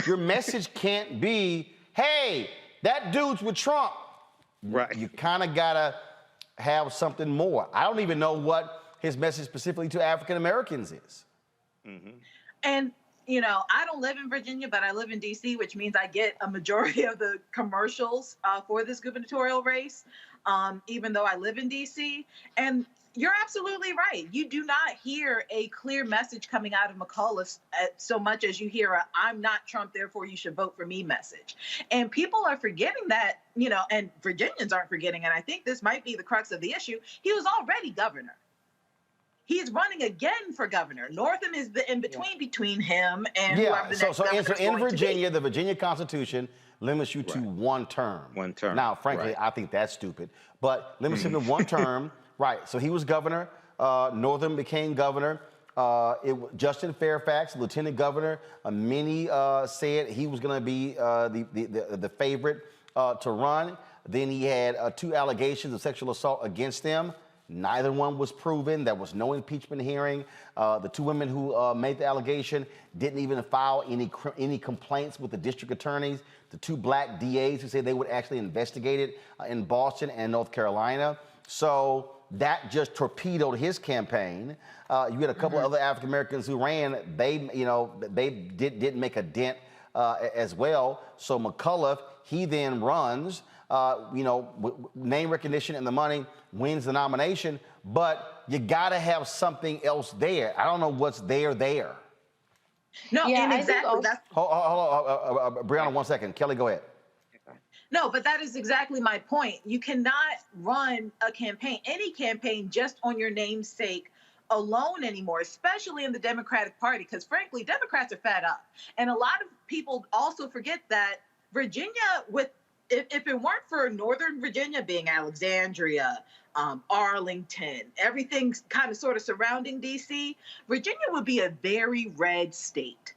your message can't be, "Hey, that dude's with Trump." Right. You kind of gotta have something more. I don't even know what his message specifically to African Americans is. Mm-hmm. And you know, I don't live in Virginia, but I live in D.C., which means I get a majority of the commercials for this gubernatorial race, even though I live in D.C. And you're absolutely right. You do not hear a clear message coming out of McCullough so much as you hear a "I'm not Trump, therefore you should vote for me" message. And people are forgetting that, you know, and Virginians aren't forgetting, and I think this might be the crux of the issue. He was already governor. He's running again for governor. Northam is the in-between between him and whoever the next governor is going in Virginia, the Virginia Constitution limits you to one term. One term. Now, frankly, I think that's stupid, but limits him to one term. Right, so he was governor. Northam became governor. Justin Fairfax, lieutenant governor. Many said he was going to be the favorite to run. Then he had 2 allegations of sexual assault against him. Neither one was proven. There was no impeachment hearing. The 2 women who made the allegation didn't even file any complaints with the district attorneys. The 2 black DAs who said they would actually investigate it in Boston and North Carolina. So that just torpedoed his campaign. You had a couple of other African Americans who ran. They didn't make a dent as well. So McCullough, he then runs. Name recognition and the money, wins the nomination. But you got to have something else there. I don't know what's there. No, yeah, and exactly. Hold on, Brianna, 1 second. Kelly, go ahead. No, but that is exactly my point. You cannot run a campaign, any campaign, just on your namesake alone anymore, especially in the Democratic Party, because frankly, Democrats are fed up. And a lot of people also forget that Virginia, if it weren't for Northern Virginia being Alexandria, Arlington, everything kind of sort of surrounding D.C., Virginia would be a very red state.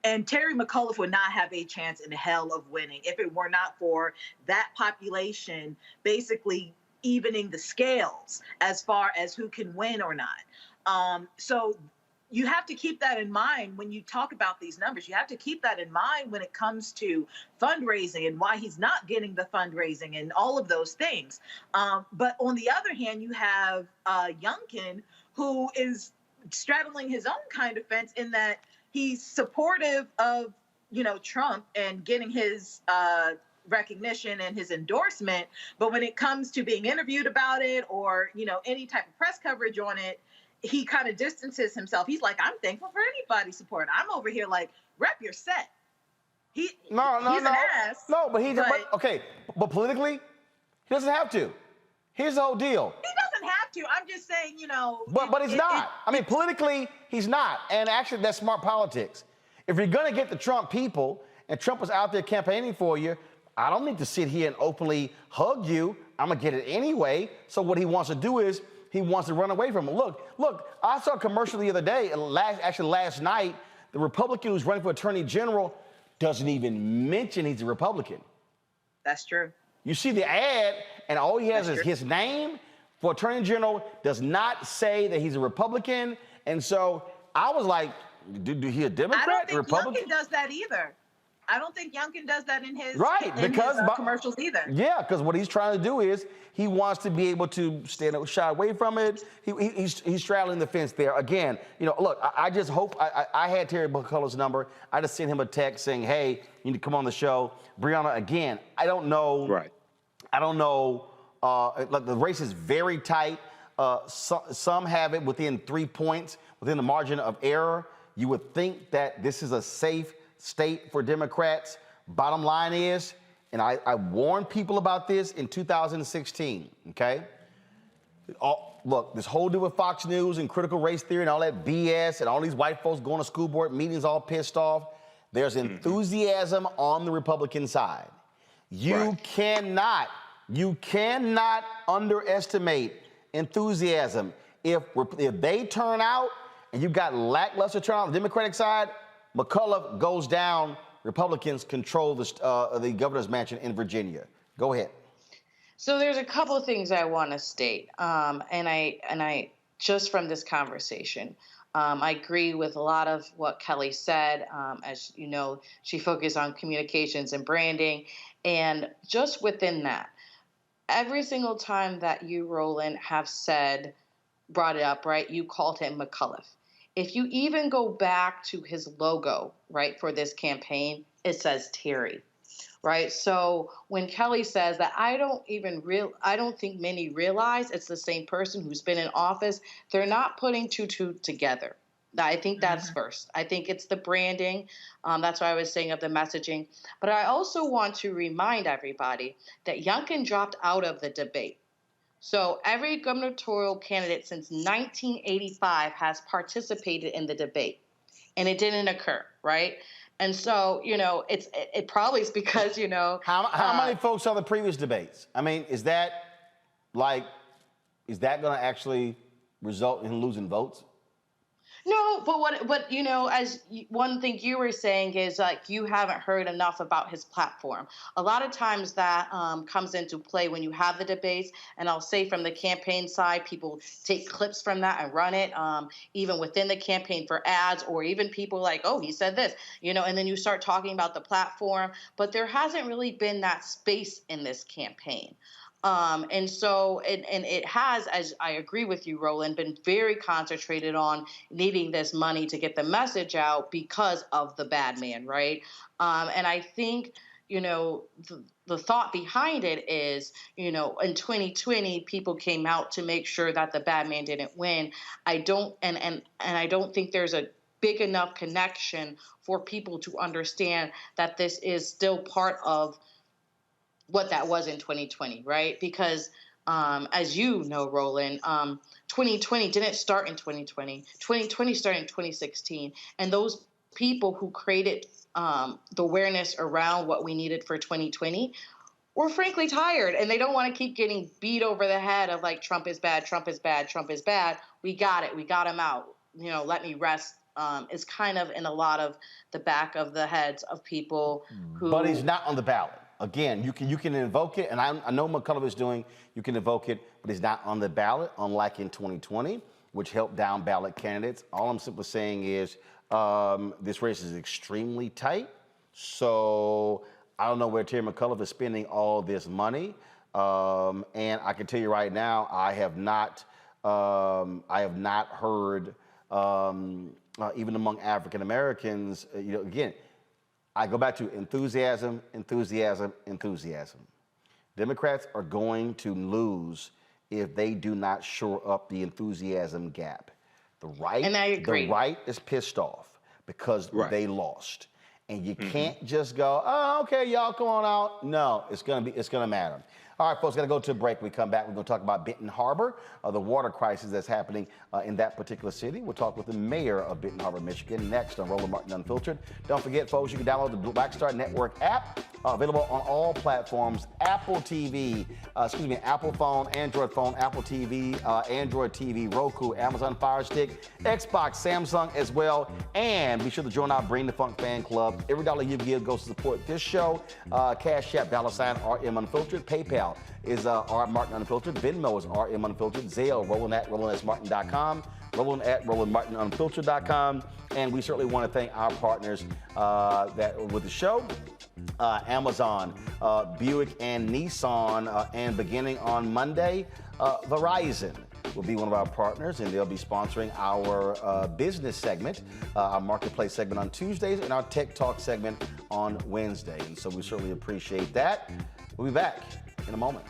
And Terry McAuliffe would not have a chance in hell of winning if it were not for that population basically evening the scales as far as who can win or not. So you have to keep that in mind when you talk about these numbers. You have to keep that in mind when it comes to fundraising and why he's not getting the fundraising and all of those things. But on the other hand, you have Youngkin, who is straddling his own kind of fence in that he's supportive of, Trump and getting his recognition and his endorsement. But when it comes to being interviewed about it or, any type of press coverage on it, he kind of distances himself. He's like, I'm thankful for anybody's support. I'm over here like, rep your set. he's No. an ass. No, but but politically, he doesn't have to. Here's the whole deal. He doesn't have to. I'm just saying, But he's not. I mean, politically, he's not. And actually, that's smart politics. If you're going to get the Trump people, and Trump was out there campaigning for you, I don't need to sit here and openly hug you. I'm going to get it anyway. So what he wants to do is he wants to run away from him. Look, I saw a commercial the other day, last night, the Republican who's running for Attorney General doesn't even mention he's a Republican. That's true. You see the ad, and all he has is his name for Attorney General, does not say that he's a Republican. And so I was like, he a Democrat, I don't think Republican? Youngkin does that either. I don't think Youngkin does that in his, commercials either. Yeah, because what he's trying to do is he wants to be able to shy away from it. He's straddling the fence there. Again, look, I just hope, I had Terry McCullough's number. I just sent him a text saying, hey, you need to come on the show. Breonna, again, I don't know. Right. I don't know. The race is very tight. Some have it within 3 points, within the margin of error. You would think that this is a safe state for Democrats. Bottom line is, and I warned people about this in 2016, okay? Look, this whole deal with Fox News and critical race theory and all that BS and all these white folks going to school board meetings all pissed off, there's enthusiasm on the Republican side. You cannot underestimate enthusiasm. If they turn out and you've got lackluster turnout on the Democratic side, McCullough goes down. Republicans control the governor's mansion in Virginia. Go ahead. So there's a couple of things I want to state, and I just from this conversation, I agree with a lot of what Kelly said. As you know, she focused on communications and branding, and just within that, every single time that you, Roland, have brought it up, right? You called him McCullough. If you even go back to his logo, right, for this campaign, it says Terry, right? So when Kelly says that, I don't think many realize it's the same person who's been in office. They're not putting two together. I think that's first. I think it's the branding. That's why I was saying of the messaging. But I also want to remind everybody that Youngkin dropped out of the debate. So every gubernatorial candidate since 1985 has participated in the debate, and it didn't occur, right? And so, it probably is because, How many folks saw the previous debates? I mean, is that going to actually result in losing votes? No, but as one thing you were saying is like you haven't heard enough about his platform. A lot of times that comes into play when you have the debates, and I'll say from the campaign side, people take clips from that and run it, even within the campaign for ads, or even people like, oh, he said this, and then you start talking about the platform, but there hasn't really been that space in this campaign. And so it has, as I agree with you, Roland, been very concentrated on needing this money to get the message out because of the bad man, right? And I think, the thought behind it is, in 2020, people came out to make sure that the bad man didn't win. I don't think there's a big enough connection for people to understand that this is still part of what that was in 2020, right? Because as you know, Roland, 2020 didn't start in 2020. 2020 started in 2016. And those people who created the awareness around what we needed for 2020 were frankly tired. And they don't want to keep getting beat over the head of like, Trump is bad, Trump is bad, Trump is bad. We got it. We got him out. Let me rest. Is kind of in a lot of the back of the heads of people who... But he's not on the ballot. Again, you can invoke it, and I know McCullough is doing, you can invoke it, but it's not on the ballot, unlike in 2020, which helped down ballot candidates. All I'm simply saying is this race is extremely tight, so I don't know where Terry McCullough is spending all this money, and I can tell you right now, I have not heard, even among African Americans, again, I go back to enthusiasm. Democrats are going to lose if they do not shore up the enthusiasm gap. The right, and I agree. The right is pissed off because they lost. And you can't just go, oh, okay, y'all come on out. No, it's gonna matter. All right, folks, got to go to a break. When we come back, we're going to talk about Benton Harbor, the water crisis that's happening in that particular city. We'll talk with the mayor of Benton Harbor, Michigan, next on Roland Martin Unfiltered. Don't forget, folks, you can download the Black Star Network app, available on all platforms, Apple TV, Apple phone, Android phone, Apple TV, Android TV, Roku, Amazon Fire Stick, Xbox, Samsung as well. And be sure to join our Bring the Funk fan club. Every dollar you give goes to support this show. Cash App, $RM Unfiltered, PayPal is R Martin Unfiltered. Venmo is RM Unfiltered. Zelle, Roland at RolandSMartin.com. Roland at RolandMartinUnfiltered.com. And we certainly want to thank our partners with the show. Amazon, Buick and Nissan, and beginning on Monday, Verizon will be one of our partners, and they'll be sponsoring our business segment, our marketplace segment on Tuesdays, and our Tech Talk segment on Wednesday. And so we certainly appreciate that. We'll be back in a moment.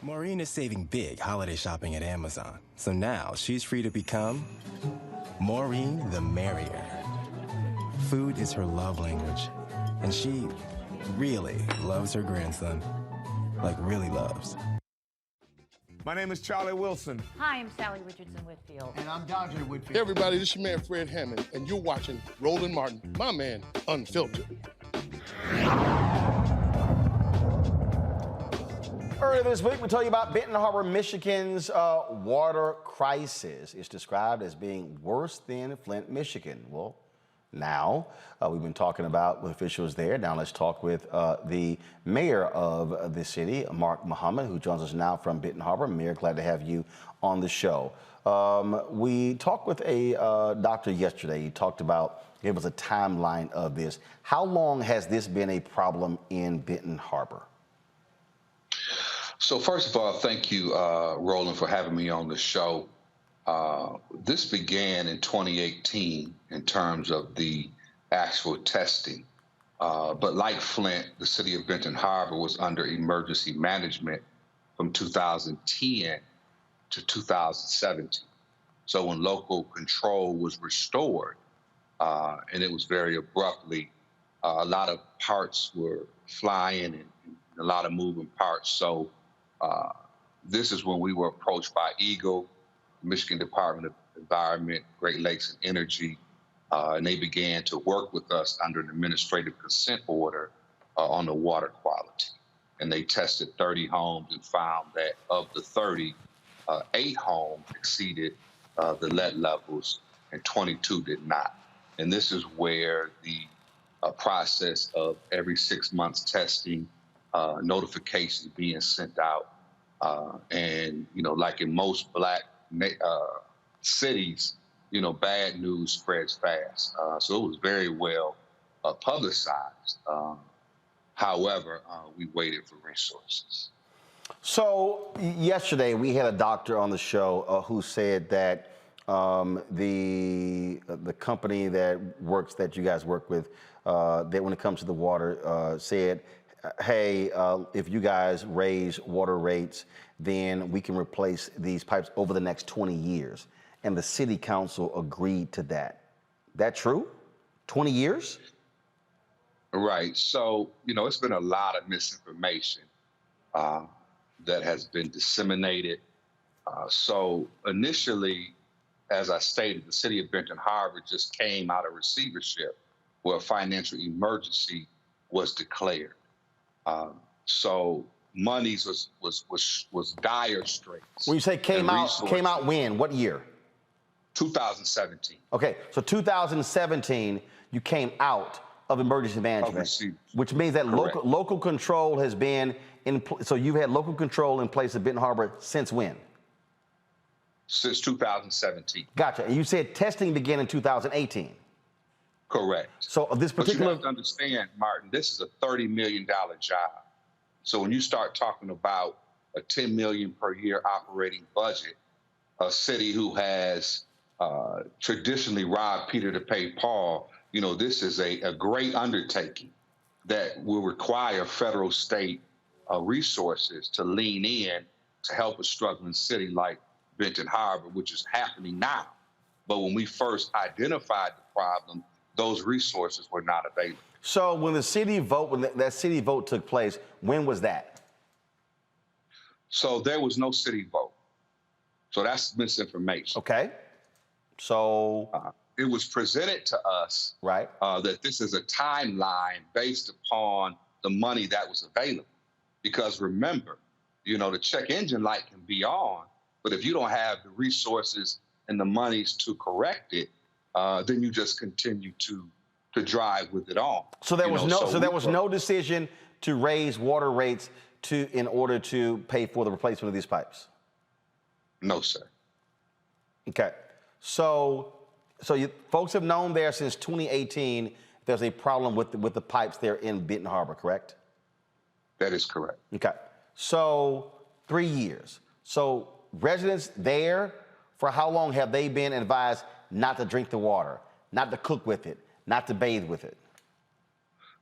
Maureen is saving big holiday shopping at Amazon, so now she's free to become Maureen the Merrier. Food is her love language, and she really loves her grandson. Like, really loves. My name is Charlie Wilson. Hi, I'm Sally Richardson Whitfield. And I'm Dodger Whitfield. Hey, everybody, this is your man, Fred Hammond, and you're watching Roland Martin, my man, Unfiltered. Earlier this week, we told you about Benton Harbor, Michigan's water crisis. It's described as being worse than Flint, Michigan. Well, now we've been talking about with officials there. Now let's talk with the mayor of the city, Mark Muhammad, who joins us now from Benton Harbor. Mayor, glad to have you on the show. We talked with a doctor yesterday. He talked about, gave us a timeline of this. How long has this been a problem in Benton Harbor? So first of all, thank you, Roland, for having me on the show. This began in 2018 in terms of the actual testing. But like Flint, the city of Benton Harbor was under emergency management from 2010 to 2017. So when local control was restored, and it was very abruptly, a lot of parts were flying and a lot of moving parts. So this is when we were approached by EGLE, Michigan Department of Environment, Great Lakes and Energy, and they began to work with us under an administrative consent order on the water quality. And they tested 30 homes and found that of the 30, 8 homes exceeded the lead levels and 22 did not. And this is where the process of every 6 months testing, notifications being sent out. And, you know, like in most black cities, you know, bad news spreads fast. So it was very well publicized. However, we waited for resources. So yesterday we had a doctor on the show who said that the company that you guys work with, that when it comes to the water, said, hey, if you guys raise water rates, then we can replace these pipes over the next 20 years. And the city council agreed to that. That true? 20 years? Right. So, you know, it's been a lot of misinformation that has been disseminated So initially, as I stated, the city of Benton Harbor just came out of receivership where a financial emergency was declared. So monies was dire straits. When you say came out when? What year? 2017. Okay, so 2017, you came out of emergency management, which means that local control has been in. So you've had local control in place at Benton Harbor since when? Since 2017. Gotcha. And you said testing began in 2018. Correct. So this particular. But you have to understand, Martin, this is a $30 million job. So when you start talking about a $10 million per year operating budget, a city who has traditionally robbed Peter to pay Paul, you know, this is a great undertaking that will require federal, state resources to lean in to help a struggling city like Benton Harbor, which is happening now. But when we first identified the problem, those resources were not available. So when the city vote, when that city vote took place, when was that? So there was no city vote. So that's misinformation. Okay. So it was presented to us that this is a timeline based upon the money that was available. Because remember, you know, the check engine light can be on, but if you don't have the resources and the monies to correct it, then you just continue to drive with it on. So there was no decision to raise water rates in order to pay for the replacement of these pipes. No, sir. Okay. So you folks have known there since 2018 there's a problem with the pipes there in Benton Harbor, correct? That is correct. Okay. So 3 years. So residents there, for how long have they been advised not to drink the water, not to cook with it, not to bathe with it?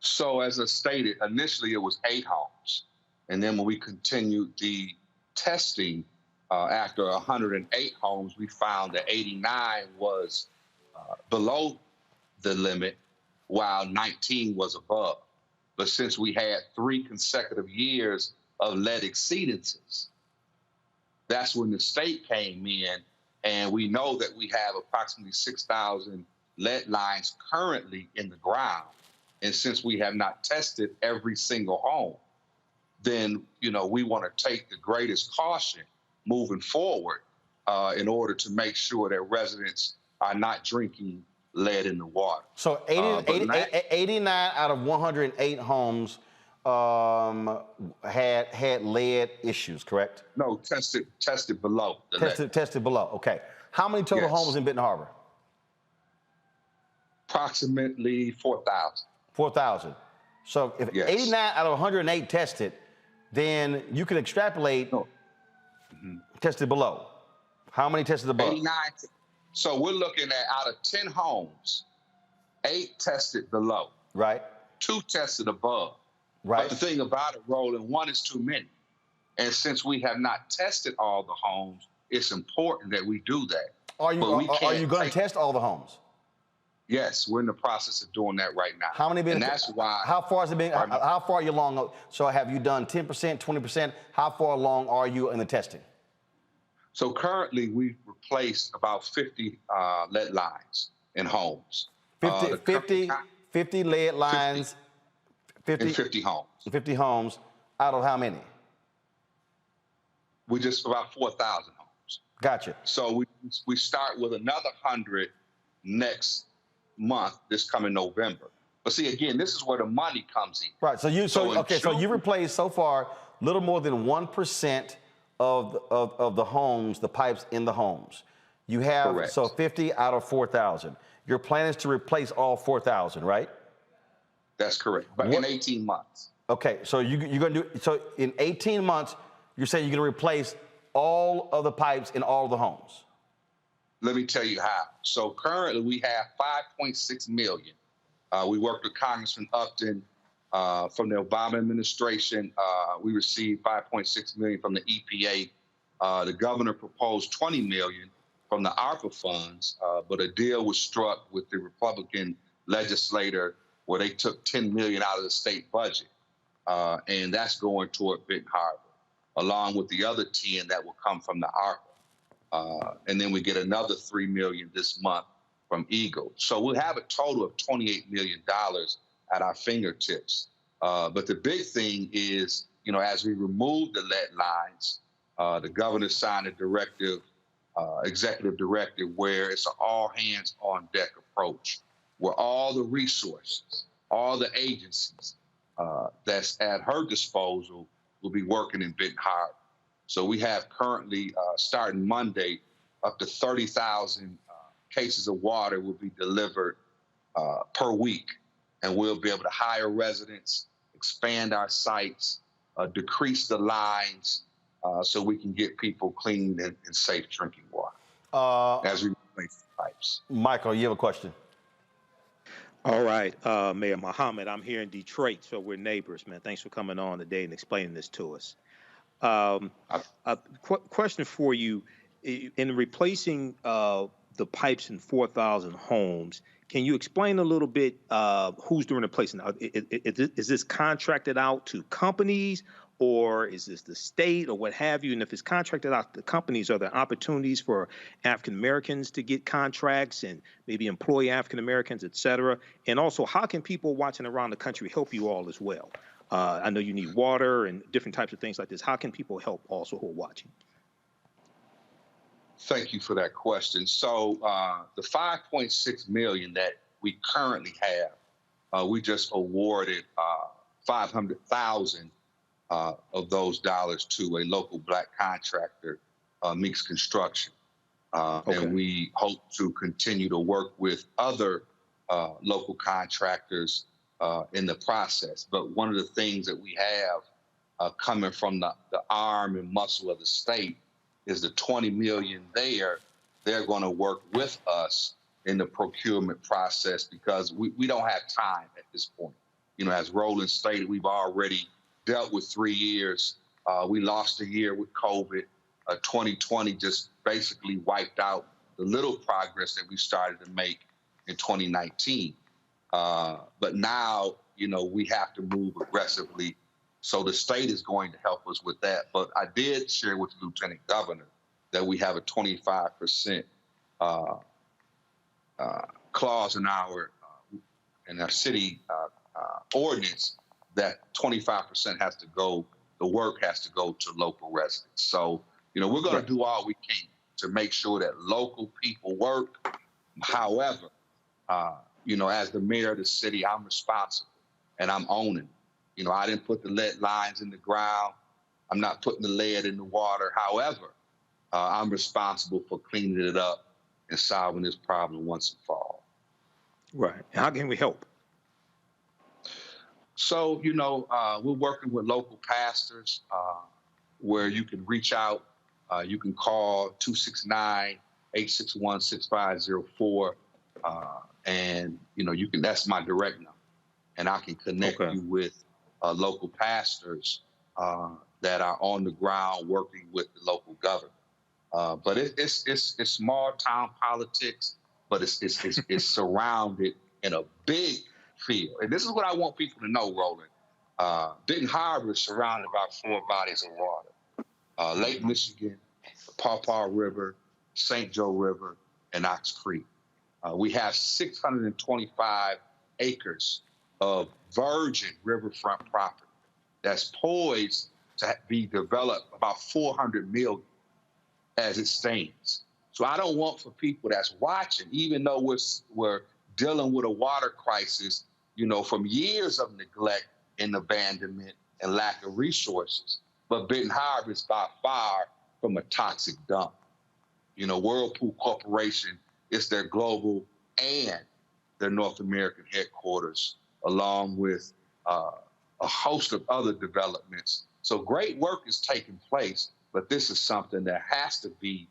So as I stated, initially it was 8 homes. And then when we continued the testing, after 108 homes, we found that 89 was below the limit, while 19 was above. But since we had 3 consecutive years of lead exceedances, that's when the state came in, and we know that we have approximately 6,000 lead lines currently in the ground. And since we have not tested every single home, then, you know, we want to take the greatest caution moving forward in order to make sure that residents are not drinking lead in the water. So 89 out of 108 homes had lead issues, correct? No, tested below. Tested below, okay. How many total homes in Benton Harbor? Approximately 4,000. 4,000. So if 89 out of 108 tested, then you can extrapolate tested below. How many tested above? 89. So we're looking at out of 10 homes, 8 tested below. Right. 2 tested above. Right. But the thing about it, Roland, 1 is too many. And since we have not tested all the homes, it's important that we do that. Are you going to test all the homes? Yes, we're in the process of doing that right now. How many been? And that's why. How far has it been? How far are you along? So have you done 10%, 20%? How far along are you in the testing? So currently, we've replaced about 50 lead lines in homes. 50 lead lines. 50 homes. 50 homes out of how many? We just about 4,000 homes. Gotcha. So we start with another 100 next month, this coming November. But see, again, this is where the money comes in. Right. So you replaced so far little more than 1% of the homes, the pipes in the homes. You have Correct. So 50 out of 4,000. Your plan is to replace all 4,000, right? That's correct. But in 18 months. Okay. So you're going to do so in 18 months. You're saying you're going to replace all of the pipes in all of the homes. Let me tell you how. So currently we have 5.6 million. We worked with Congressman Upton from the Obama administration. We received 5.6 million from the EPA. The governor proposed 20 million from the ARPA funds, but a deal was struck with the Republican legislator where they took 10 million out of the state budget. And that's going toward Benton Harbor, along with the other 10 that will come from the ARPA. And then we get another $3 million this month from Eagle. So we'll have a total of $28 million at our fingertips. But the big thing is, as we remove the lead lines, the governor signed a directive, executive directive, where it's an all hands on deck approach, where all the resources, all the agencies that's at her disposal will be working in Benton Harbor. So we have currently, starting Monday, up to 30,000 cases of water will be delivered per week. And we'll be able to hire residents, expand our sites, decrease the lines so we can get people clean and safe drinking water as we replace the pipes. Michael, you have a question? All right, Mayor Muhammad, I'm here in Detroit, so we're neighbors, man. Thanks for coming on today and explaining this to us. Question for you, in replacing the pipes in 4,000 homes, can you explain a little bit who's doing the replacing? Is this contracted out to companies, or is this the state, or what have you? And if it's contracted out to companies, are there opportunities for African Americans to get contracts and maybe employ African Americans, et cetera? And also, how can people watching around the country help you all as well? I know you need water and different types of things like this. How can people help also who are watching? Thank you for that question. So the $5.6 million that we currently have, we just awarded $500,000 of those dollars to a local Black contractor, Meeks Construction. And we hope to continue to work with other local contractors in the process. But one of the things that we have coming from the arm and muscle of the state is the $20 million there. They're going to work with us in the procurement process because we don't have time at this point. As Roland stated, we've already dealt with 3 years. We lost a year with COVID. 2020 just basically wiped out the little progress that we started to make in 2019. But now, we have to move aggressively. So the state is going to help us with that. But I did share with the Lieutenant Governor that we have a 25% clause in our city ordinance that 25% has to go, the work has to go to local residents. So, we're going to do all we can to make sure that local people work. However, as the mayor of the city, I'm responsible and I'm owning. I didn't put the lead lines in the ground. I'm not putting the lead in the water. However, I'm responsible for cleaning it up and solving this problem once and for all. Right. And how can we help? So, we're working with local pastors where you can reach out. You can call 269-861-6504. And, that's my direct number. And I can connect you with local pastors that are on the ground working with the local government. But it's small town politics, but it's surrounded in a big field. And this is what I want people to know, Roland. Benton Harbor is surrounded by 4 bodies of water: Lake Michigan, the Paw Paw River, St. Joe River, and Ox Creek. We have 625 acres of virgin riverfront property that's poised to be developed, about 400 million as it stands. So I don't want for people that's watching, even though we're dealing with a water crisis, from years of neglect and abandonment and lack of resources. But Benton Harbor is by far from a toxic dump. Whirlpool Corporation is their global and their North American headquarters, along with a host of other developments. So great work is taking place, but this is something that has to be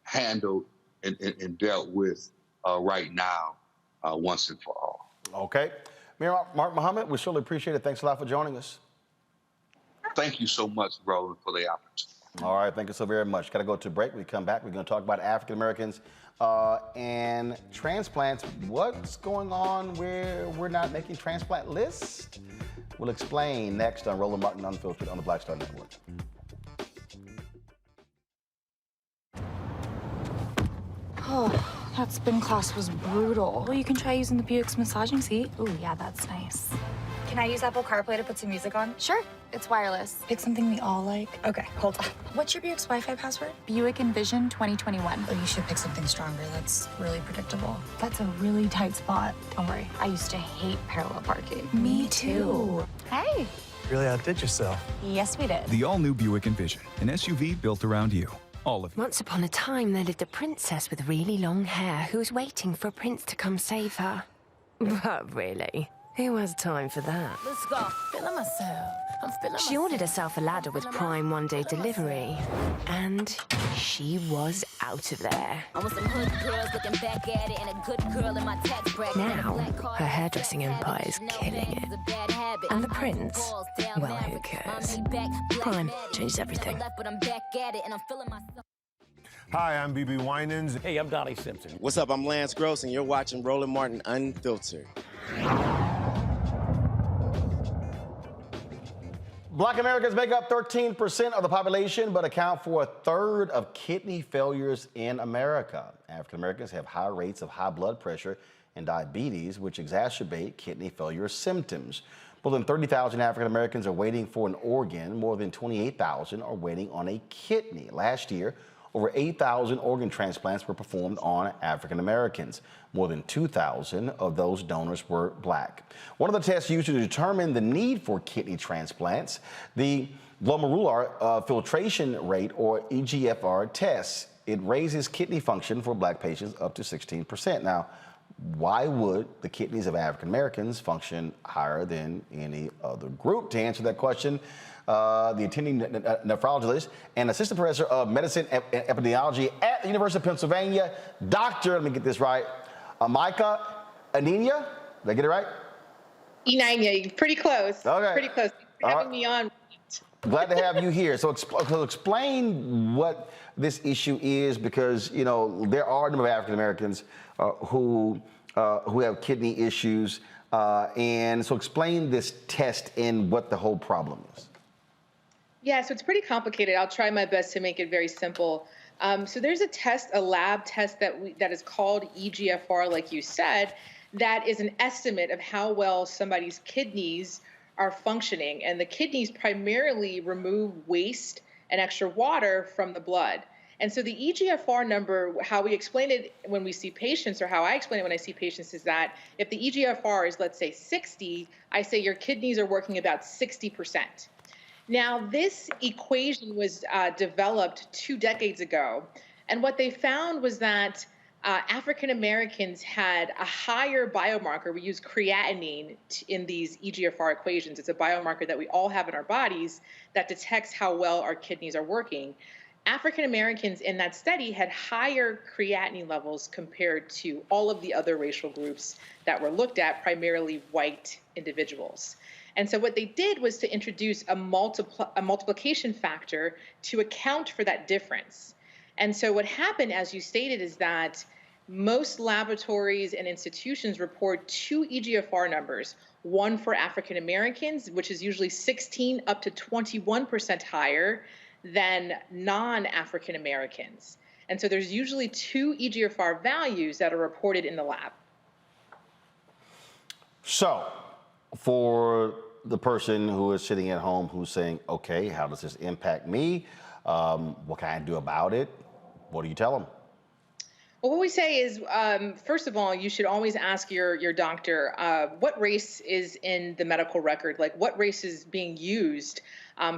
handled and dealt with right now, once and for all. Okay. Mayor Mark Muhammad, we certainly appreciate it. Thanks a lot for joining us. Thank you so much, Roland, for the opportunity. All right, thank you so very much. Got to go to a break. When we come back, we're going to talk about African Americans and transplants. What's going on where we're not making transplant lists? We'll explain next on Roland Martin Unfiltered on the Black Star Network. Oh, that spin class was brutal. Well, you can try using the Buick's massaging seat. Ooh, yeah, that's nice. Can I use Apple CarPlay to put some music on? Sure, it's wireless. Pick something we all like. Okay, hold on. What's your Buick's Wi-Fi password? Buick Envision 2021. Oh, you should pick something stronger. That's really predictable. That's a really tight spot. Don't worry, I used to hate parallel parking. Me too. Hey. Really outdid yourself. Yes, we did. The all-new Buick Envision, an SUV built around you. All of you. Once upon a time, there lived a princess with really long hair who was waiting for a prince to come save her. But really, who has time for that? Let's go. Feeling myself. I'm feeling She ordered herself a ladder with Prime one-day delivery, and she was out of there. I want some hood girls looking back at it and a good girl in my tax bracket. Now, her hairdressing empire is killing it. And the prince, well, who cares? Prime changed everything. But I'm back at it and I'm feeling myself. Hi, I'm BB Winans. Hey, I'm Donnie Simpson. What's up? I'm Lance Gross, and you're watching Roland Martin Unfiltered. Black Americans make up 13% of the population, but account for a third of kidney failures in America. African Americans have high rates of high blood pressure and diabetes, which exacerbate kidney failure symptoms. More than 30,000 African Americans are waiting for an organ. More than 28,000 are waiting on a kidney. Last year, over 8,000 organ transplants were performed on African Americans. More than 2,000 of those donors were black. One of the tests used to determine the need for kidney transplants, the glomerular filtration rate, or EGFR test. It raises kidney function for black patients up to 16%. Now, why would the kidneys of African Americans function higher than any other group? To answer that question, the attending nephrologist and assistant professor of medicine and epidemiology at the University of Pennsylvania, Dr. Let me get this right, Micah Anania. Did I get it right? Enania, pretty close. Okay. Pretty close. Thanks for having me on. Glad to have you here. So explain what this issue is, because you know there are a number of African Americans who have kidney issues, and so explain this test and what the whole problem is. Yeah, so it's pretty complicated. I'll try my best to make it very simple. So there's a test, a lab test that is called EGFR, like you said, that is an estimate of how well somebody's kidneys are functioning. And the kidneys primarily remove waste and extra water from the blood. And so the EGFR number, how we explain it when we see patients, or how I explain it when I see patients, is that if the EGFR is, let's say, 60, I say your kidneys are working about 60%. Now, this equation was developed 2 decades ago, and what they found was that African Americans had a higher biomarker. We use creatinine in these EGFR equations. It's a biomarker that we all have in our bodies that detects how well our kidneys are working. African Americans in that study had higher creatinine levels compared to all of the other racial groups that were looked at, primarily white individuals. And so what they did was to introduce a multiplication factor to account for that difference. And so what happened, as you stated, is that most laboratories and institutions report 2 EGFR numbers, one for African Americans, which is usually 16 up to 21% higher than non-African Americans. And so there's usually 2 EGFR values that are reported in the lab. So, for the person who is sitting at home who's saying, okay, how does this impact me? What can I do about it? What do you tell them? Well, what we say is, first of all, you should always ask your doctor, what race is in the medical record? Like, what race is being used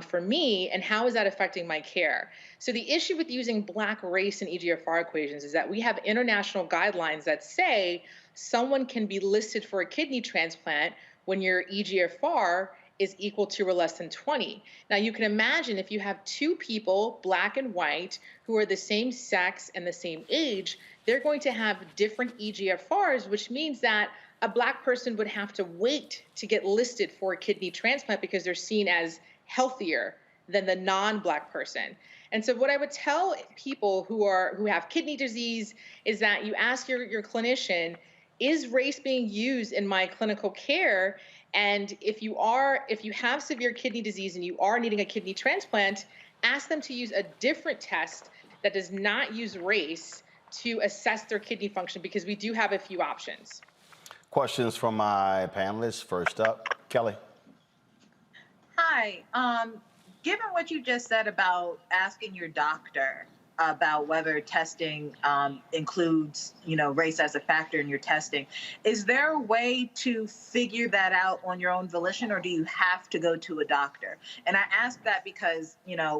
for me, and how is that affecting my care? So the issue with using Black race in EGFR equations is that we have international guidelines that say someone can be listed for a kidney transplant when your EGFR is equal to or less than 20. Now, you can imagine if you have 2 people, Black and white, who are the same sex and the same age, they're going to have different EGFRs, which means that a Black person would have to wait to get listed for a kidney transplant because they're seen as healthier than the non-Black person. And so what I would tell people who have kidney disease is that you ask your clinician, is race being used in my clinical care? And if you have severe kidney disease and you are needing a kidney transplant, ask them to use a different test that does not use race to assess their kidney function because we do have a few options. Questions from my panelists. First up, Kelly. Hi. Given what you just said about asking your doctor about whether testing includes, race as a factor in your testing, is there a way to figure that out on your own volition, or do you have to go to a doctor? And I ask that because,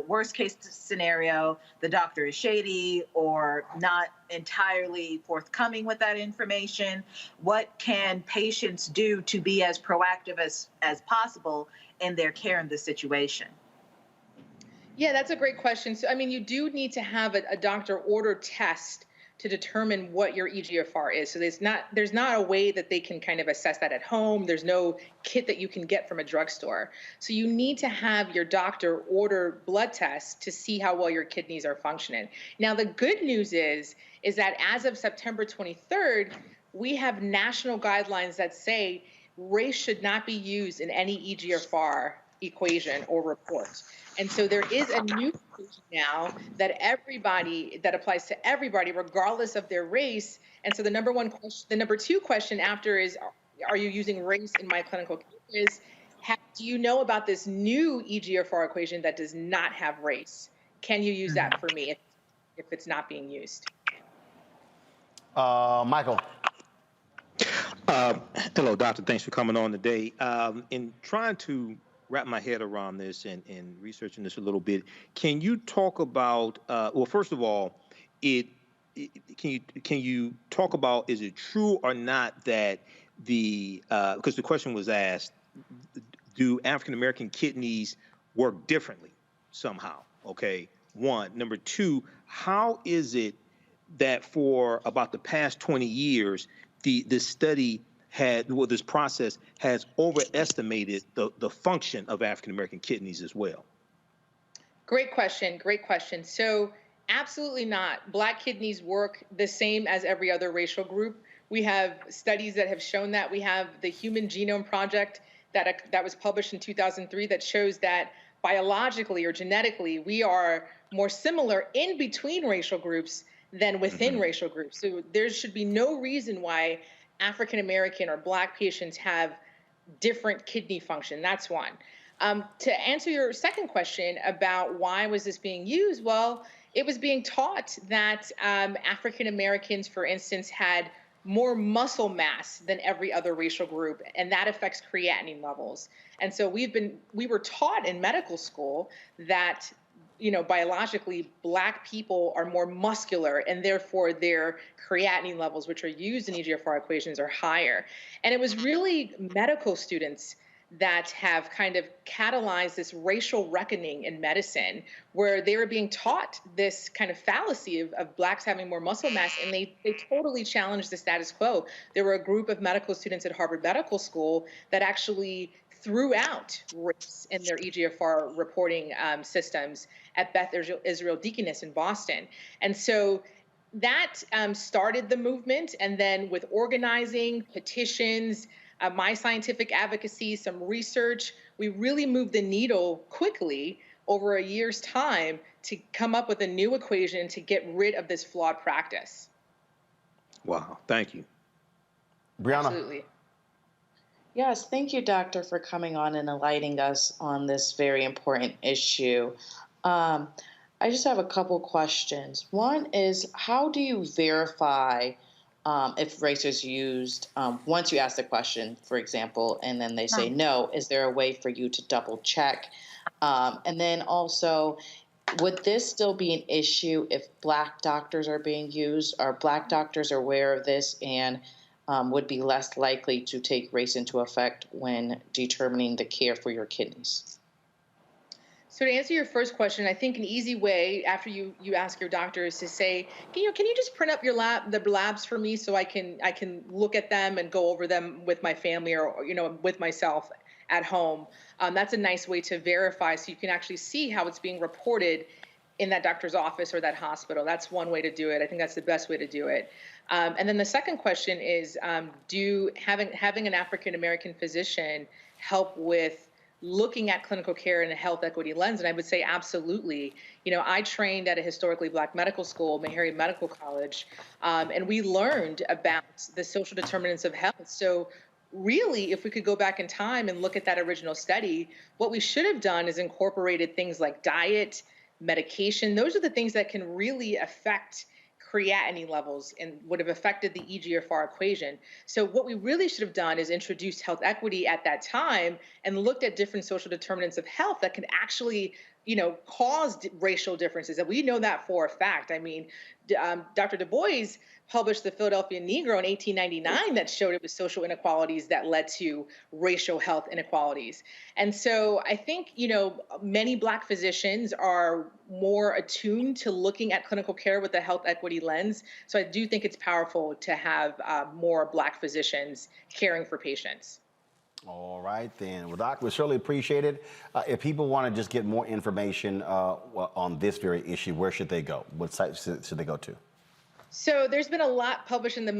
worst case scenario, the doctor is shady or not entirely forthcoming with that information. What can patients do to be as proactive as possible in their care in this situation? Yeah, that's a great question. So, you do need to have a doctor order test to determine what your EGFR is. So there's not a way that they can kind of assess that at home. There's no kit that you can get from a drugstore. So you need to have your doctor order blood tests to see how well your kidneys are functioning. Now, the good news is that as of September 23rd, we have national guidelines that say race should not be used in any EGFR equation or report. And so there is a new equation now that applies to everybody, regardless of their race. And so the number two question after is, are you using race in my clinical care? Is, do you know about this new EGFR equation that does not have race? Can you use that for me if it's not being used? Michael. Hello, doctor. Thanks for coming on today. In trying to wrap my head around this and researching this a little bit, can you talk about, well, first of all, can you talk about, is it true or not that because the question was asked, do African-American kidneys work differently somehow? Okay, one. Number two, how is it that for about the past 20 years, this study this process has overestimated the function of African-American kidneys as well? Great question. So absolutely not. Black kidneys work the same as every other racial group. We have studies that have shown that. We have the Human Genome Project that was published in 2003 that shows that biologically or genetically, we are more similar in between racial groups than within racial groups. So there should be no reason why African-American or Black patients have different kidney function. That's one. To answer your second question about why was this being used, well, it was being taught that African-Americans, for instance, had more muscle mass than every other racial group, and that affects creatinine levels. And so we were taught in medical school that biologically, Black people are more muscular, and therefore their creatinine levels, which are used in EGFR equations, are higher. And it was really medical students that have kind of catalyzed this racial reckoning in medicine, where they were being taught this kind of fallacy of Blacks having more muscle mass, and they totally challenged the status quo. There were a group of medical students at Harvard Medical School that actually threw out race in their EGFR reporting systems at Beth Israel Deaconess in Boston. And so that started the movement. And then with organizing, petitions, my scientific advocacy, some research, we really moved the needle quickly over a year's time to come up with a new equation to get rid of this flawed practice. Wow, thank you. Brianna. Absolutely. Yes, thank you, doctor, for coming on and enlightening us on this very important issue. I just have a couple questions. One is, how do you verify if race is used once you ask the question, for example, and then they say no? Is there a way for you to double check? And then also, would this still be an issue if Black doctors are being used? Are Black doctors aware of this and would be less likely to take race into effect when determining the care for your kidneys? So to answer your first question, I think an easy way after you ask your doctor is to say, can you just print up the labs for me so I can look at them and go over them with my family or with myself at home. That's a nice way to verify so you can actually see how it's being reported in that doctor's office or that hospital. That's one way to do it. I think that's the best way to do it. And then the second question is, having an African-American physician help with looking at clinical care in a health equity lens? And I would say absolutely. You know, I trained at a historically Black medical school, Meharry Medical College, and we learned about the social determinants of health. So really, if we could go back in time and look at that original study, what we should have done is incorporated things like diet, medication. Those are the things that can really affect creatinine levels and would have affected the EGFR equation. So what we really should have done is introduced health equity at that time and looked at different social determinants of health that can actually, you know, cause racial differences. And we know that for a fact. I mean, Dr. Du Bois published the Philadelphia Negro in 1899 that showed it was social inequalities that led to racial health inequalities. And so I think, you know, many Black physicians are more attuned to looking at clinical care with a health equity lens. So I do think it's powerful to have more Black physicians caring for patients. All right, then. Well, Doc, we certainly appreciate it. If people want to just get more information on this very issue, where should they go? What site should they go to? So there's been a lot published in the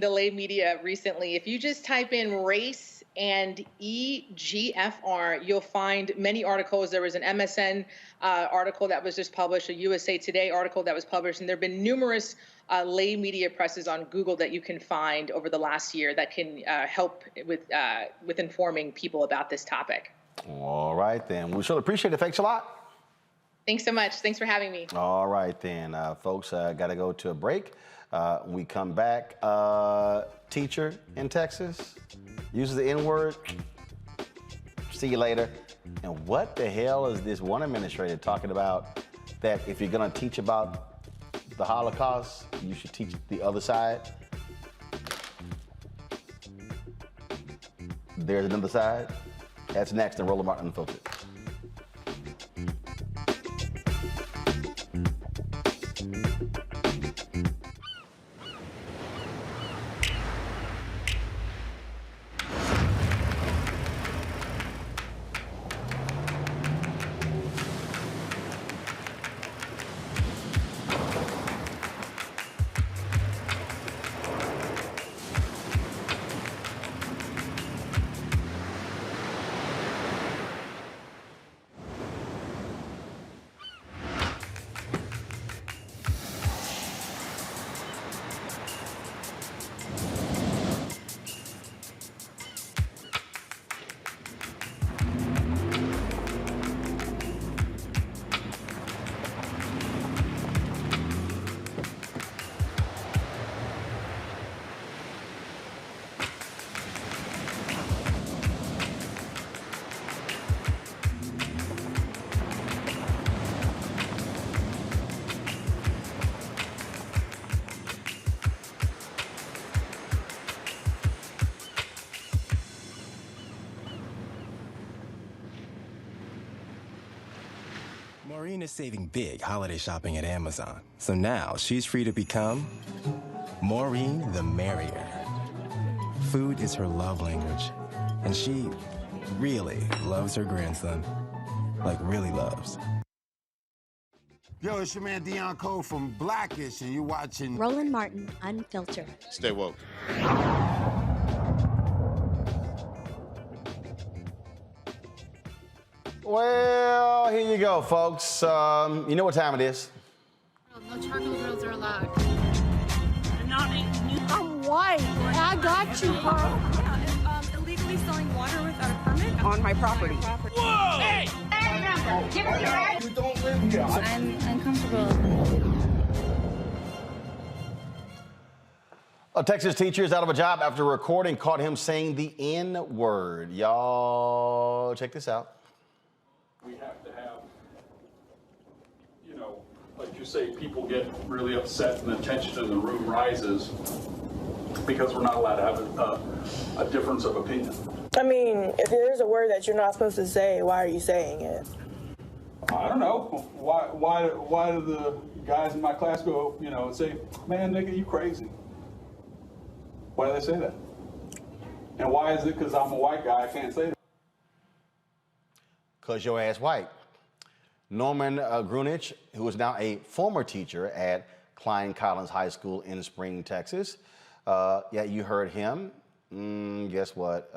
lay media recently. If you just type in race and EGFR, you'll find many articles. There was an MSN article that was just published, a USA Today article that was published, and there have been numerous lay media presses on Google that you can find over the last year that can help with informing people about this topic. All right, then. We certainly appreciate it. Thanks a lot. Thanks so much. Thanks for having me. All right, then. Folks, got to go to a break. When we come back, teacher in Texas uses the N-word. See you later. And what the hell is this one administrator talking about that if you're going to teach about the Holocaust, you should teach the other side? There's another side. That's next on Roland Martin Unfiltered. Maureen is saving big holiday shopping at Amazon. So now she's free to become Maureen the Merrier. Food is her love language. And she really loves her grandson. Like really loves. Yo, it's your man Dion Cole from Blackish, and you're watching Roland Martin Unfiltered. Stay woke. Well, here you go, folks. You know what time it is. No charcoal grills are allowed. I'm white. I got you, Carl. Illegally selling water without a permit on my property. Whoa! Hey! You don't live here. I'm uncomfortable. A Texas teacher is out of a job after a recording caught him saying the N-word. Y'all, check this out. We have to have, you know, like you say, people get really upset and the tension in the room rises because we're not allowed to have a difference of opinion. I mean, if there's a word that you're not supposed to say, why are you saying it? I don't know. Why do the guys in my class go, you know, and say, man, nigga, you crazy? Why do they say that? And why is it because I'm a white guy, I can't say that? Because your ass white. Norman Grunich, who is now a former teacher at Klein Collins High School in Spring, Texas. Yeah, you heard him. Guess what?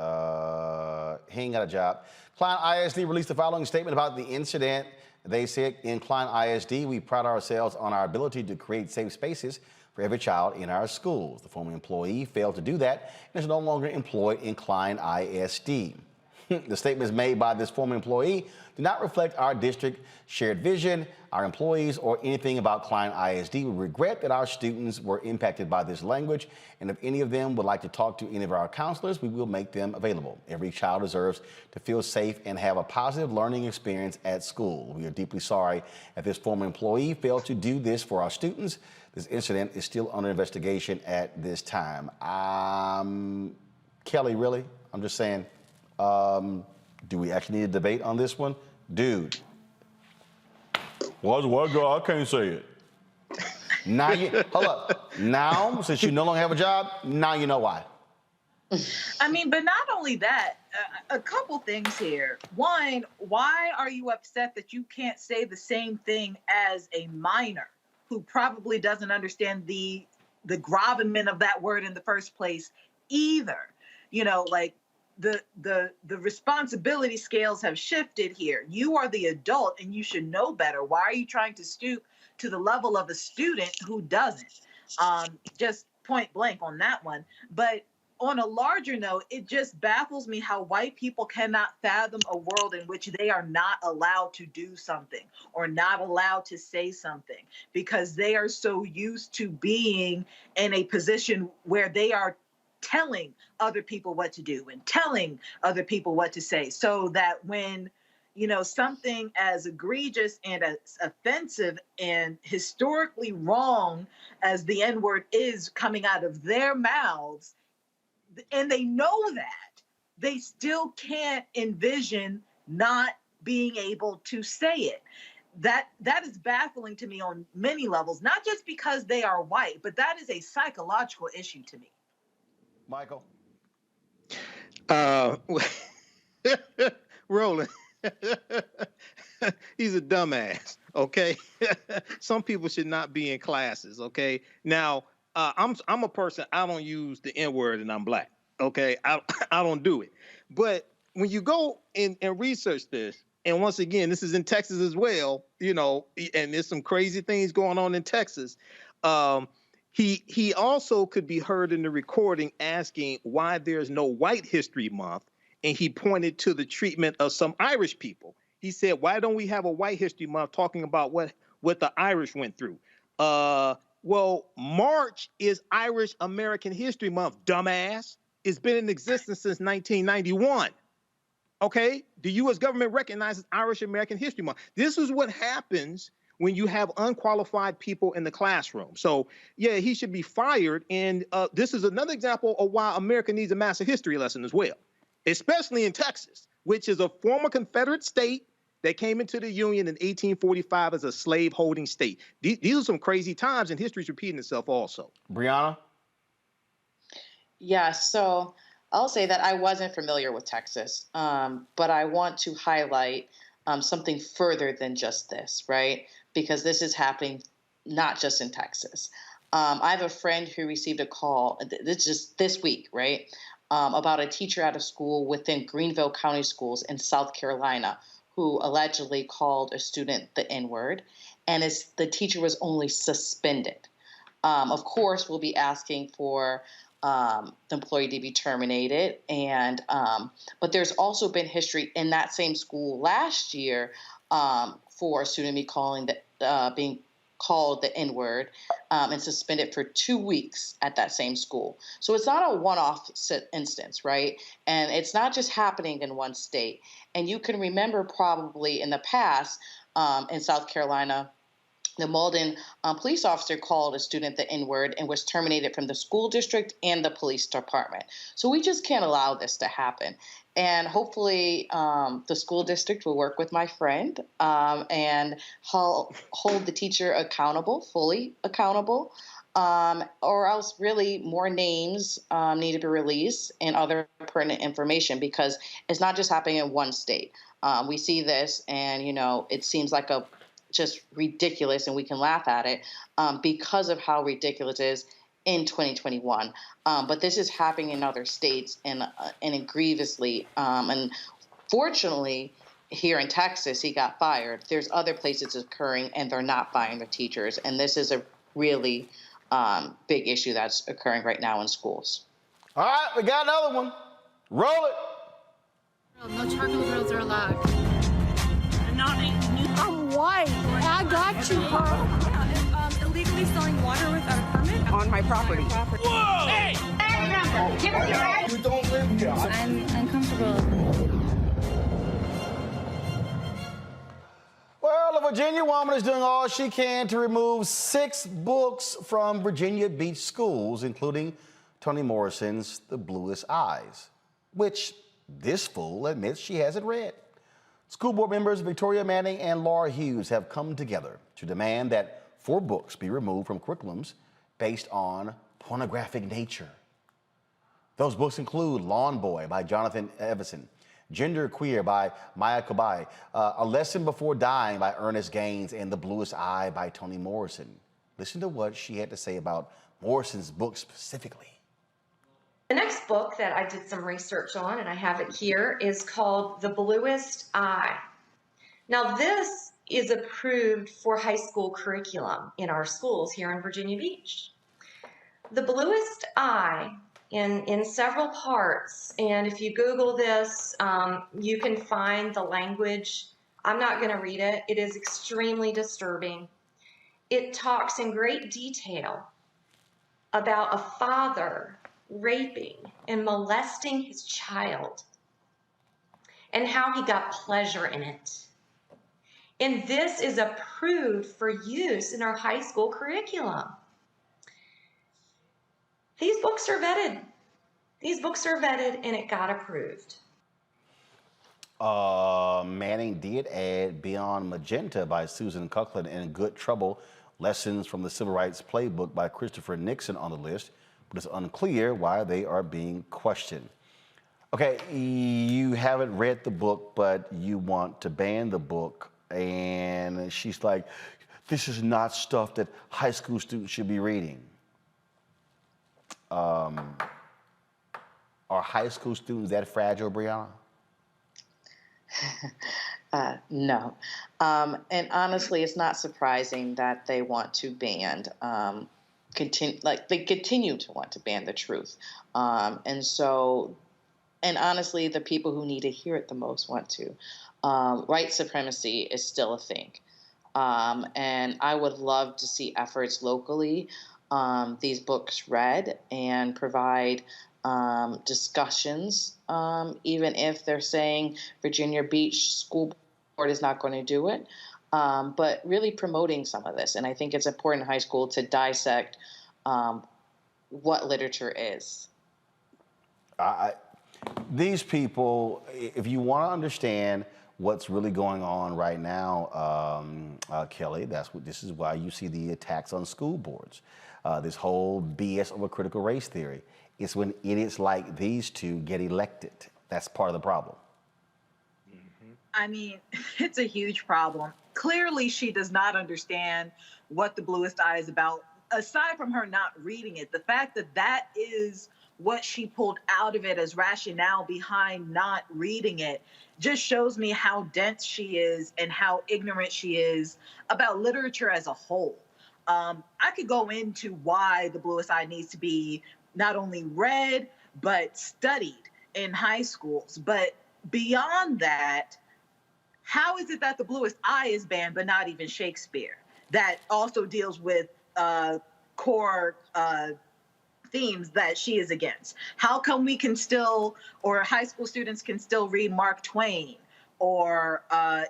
He ain't got a job. Klein ISD released the following statement about the incident. They said, in Klein ISD, we pride ourselves on our ability to create safe spaces for every child in our schools. The former employee failed to do that and is no longer employed in Klein ISD. The statements made by this former employee do not reflect our district shared vision, our employees, or anything about Klein ISD. We regret that our students were impacted by this language, and if any of them would like to talk to any of our counselors, we will make them available. Every child deserves to feel safe and have a positive learning experience at school. We are deeply sorry that this former employee failed to do this for our students. This incident is still under investigation at this time. Kelly, really? I'm just saying, do we actually need a debate on this one? Dude. What girl? I can't say it. Now hold up. Now, since you no longer have a job, now you know why. I mean, but not only that, a couple things here. One, why are you upset that you can't say the same thing as a minor who probably doesn't understand the gravamen of that word in the first place either? You know, like, the responsibility scales have shifted here. You are the adult and you should know better. Why are you trying to stoop to the level of a student who doesn't? Just point blank on that one. But on a larger note, it just baffles me how white people cannot fathom a world in which they are not allowed to do something or not allowed to say something because they are so used to being in a position where they are telling other people what to do and telling other people what to say, so that when, you know, something as egregious and as offensive and historically wrong as the N-word is coming out of their mouths, and they know that, they still can't envision not being able to say it. That is baffling to me on many levels, not just because they are white, but that is a psychological issue to me. Michael? Roland. He's a dumbass, okay? Some people should not be in classes, okay? Now, I'm a person, I don't use the N-word and I'm black, okay? I don't do it. But when you go and research this, and once again, this is in Texas as well, you know, and there's some crazy things going on in Texas. He also could be heard in the recording asking why there's no White History Month, and he pointed to the treatment of some Irish people. He said, why don't we have a White History Month talking about what the Irish went through? Well, March is Irish American History Month, dumbass. It's been in existence since 1991. Okay? The U.S. government recognizes Irish American History Month. This is what happens when you have unqualified people in the classroom. So, yeah, he should be fired. And this is another example of why America needs a massive history lesson as well, especially in Texas, which is a former Confederate state that came into the Union in 1845 as a slave-holding state. These are some crazy times, and history's repeating itself also. Brianna? Yeah, so I'll say that I wasn't familiar with Texas, but I want to highlight something further than just this, right? Because this is happening not just in Texas. I have a friend who received a call, this just this week, right, about a teacher at a school within Greenville County Schools in South Carolina who allegedly called a student the N-word, and the teacher was only suspended. Of course, we'll be asking for the employee to be terminated, but there's also been history in that same school last year for a student being called the N-word and suspended for 2 weeks at that same school. So it's not a one-off instance, right? And it's not just happening in one state. And you can remember probably in the past in South Carolina, the Malden police officer called a student the N-word and was terminated from the school district and the police department. So we just can't allow this to happen. And hopefully the school district will work with my friend and hold the teacher accountable, fully accountable, or else really more names need to be released and other pertinent information, because it's not just happening in one state. We see this and, you know, it seems like just ridiculous, and we can laugh at it because of how ridiculous it is. in 2021. But this is happening in other states and grievously. And fortunately, here in Texas, he got fired. There's other places it's occurring, and they're not firing the teachers. And this is a really big issue that's occurring right now in schools. All right, we got another one. Roll it. No charcoal grills are allowed. I'm white. I got you, girl. Illegally selling water without a permit on my property. Whoa! Hey! You don't live here. I'm uncomfortable. Well, a Virginia woman is doing all she can to remove 6 books from Virginia Beach schools, including Toni Morrison's The Bluest Eyes, which this fool admits she hasn't read. School board members Victoria Manning and Laura Hughes have come together to demand that 4 books be removed from curriculums based on pornographic nature. Those books include Lawn Boy by Jonathan Evison, Gender Queer by Maya Kobai, A Lesson Before Dying by Ernest Gaines, and The Bluest Eye by Toni Morrison. Listen to what she had to say about Morrison's book specifically. The next book that I did some research on, and I have it here, is called The Bluest Eye. Now, this is approved for high school curriculum in our schools here in Virginia Beach. The Bluest Eye, in several parts, and if you Google this, you can find the language. I'm not going to read it. It is extremely disturbing. It talks in great detail about a father raping and molesting his child and how he got pleasure in it. And this is approved for use in our high school curriculum. These books are vetted. These books are vetted, and it got approved. Manning did add Beyond Magenta by Susan Cuckland and Good Trouble, Lessons from the Civil Rights Playbook by Christopher Nixon on the list, but it's unclear why they are being questioned. Okay, you haven't read the book, but you want to ban the book, and she's like, this is not stuff that high school students should be reading. Are high school students that fragile, Brianna? No. And honestly, it's not surprising that they want to ban, they continue to want to ban the truth. And honestly, the people who need to hear it the most want to. White supremacy is still a thing. And I would love to see efforts locally, these books read and provide discussions, even if they're saying Virginia Beach School Board is not going to do it, but really promoting some of this. And I think it's important in high school to dissect what literature is. These people, if you want to understand what's really going on right now, Kelly, this is why you see the attacks on school boards. This whole BS over critical race theory. It's when idiots like these two get elected. That's part of the problem. I mean, it's a huge problem. Clearly, she does not understand what The Bluest Eye is about. Aside from her not reading it, the fact that that is what she pulled out of it as rationale behind not reading it just shows me how dense she is and how ignorant she is about literature as a whole. I could go into why The Bluest Eye needs to be not only read, but studied in high schools. But beyond that, how is it that The Bluest Eye is banned, but not even Shakespeare? That also deals with core themes that she is against. How come we can still, or high school students can still read Mark Twain, or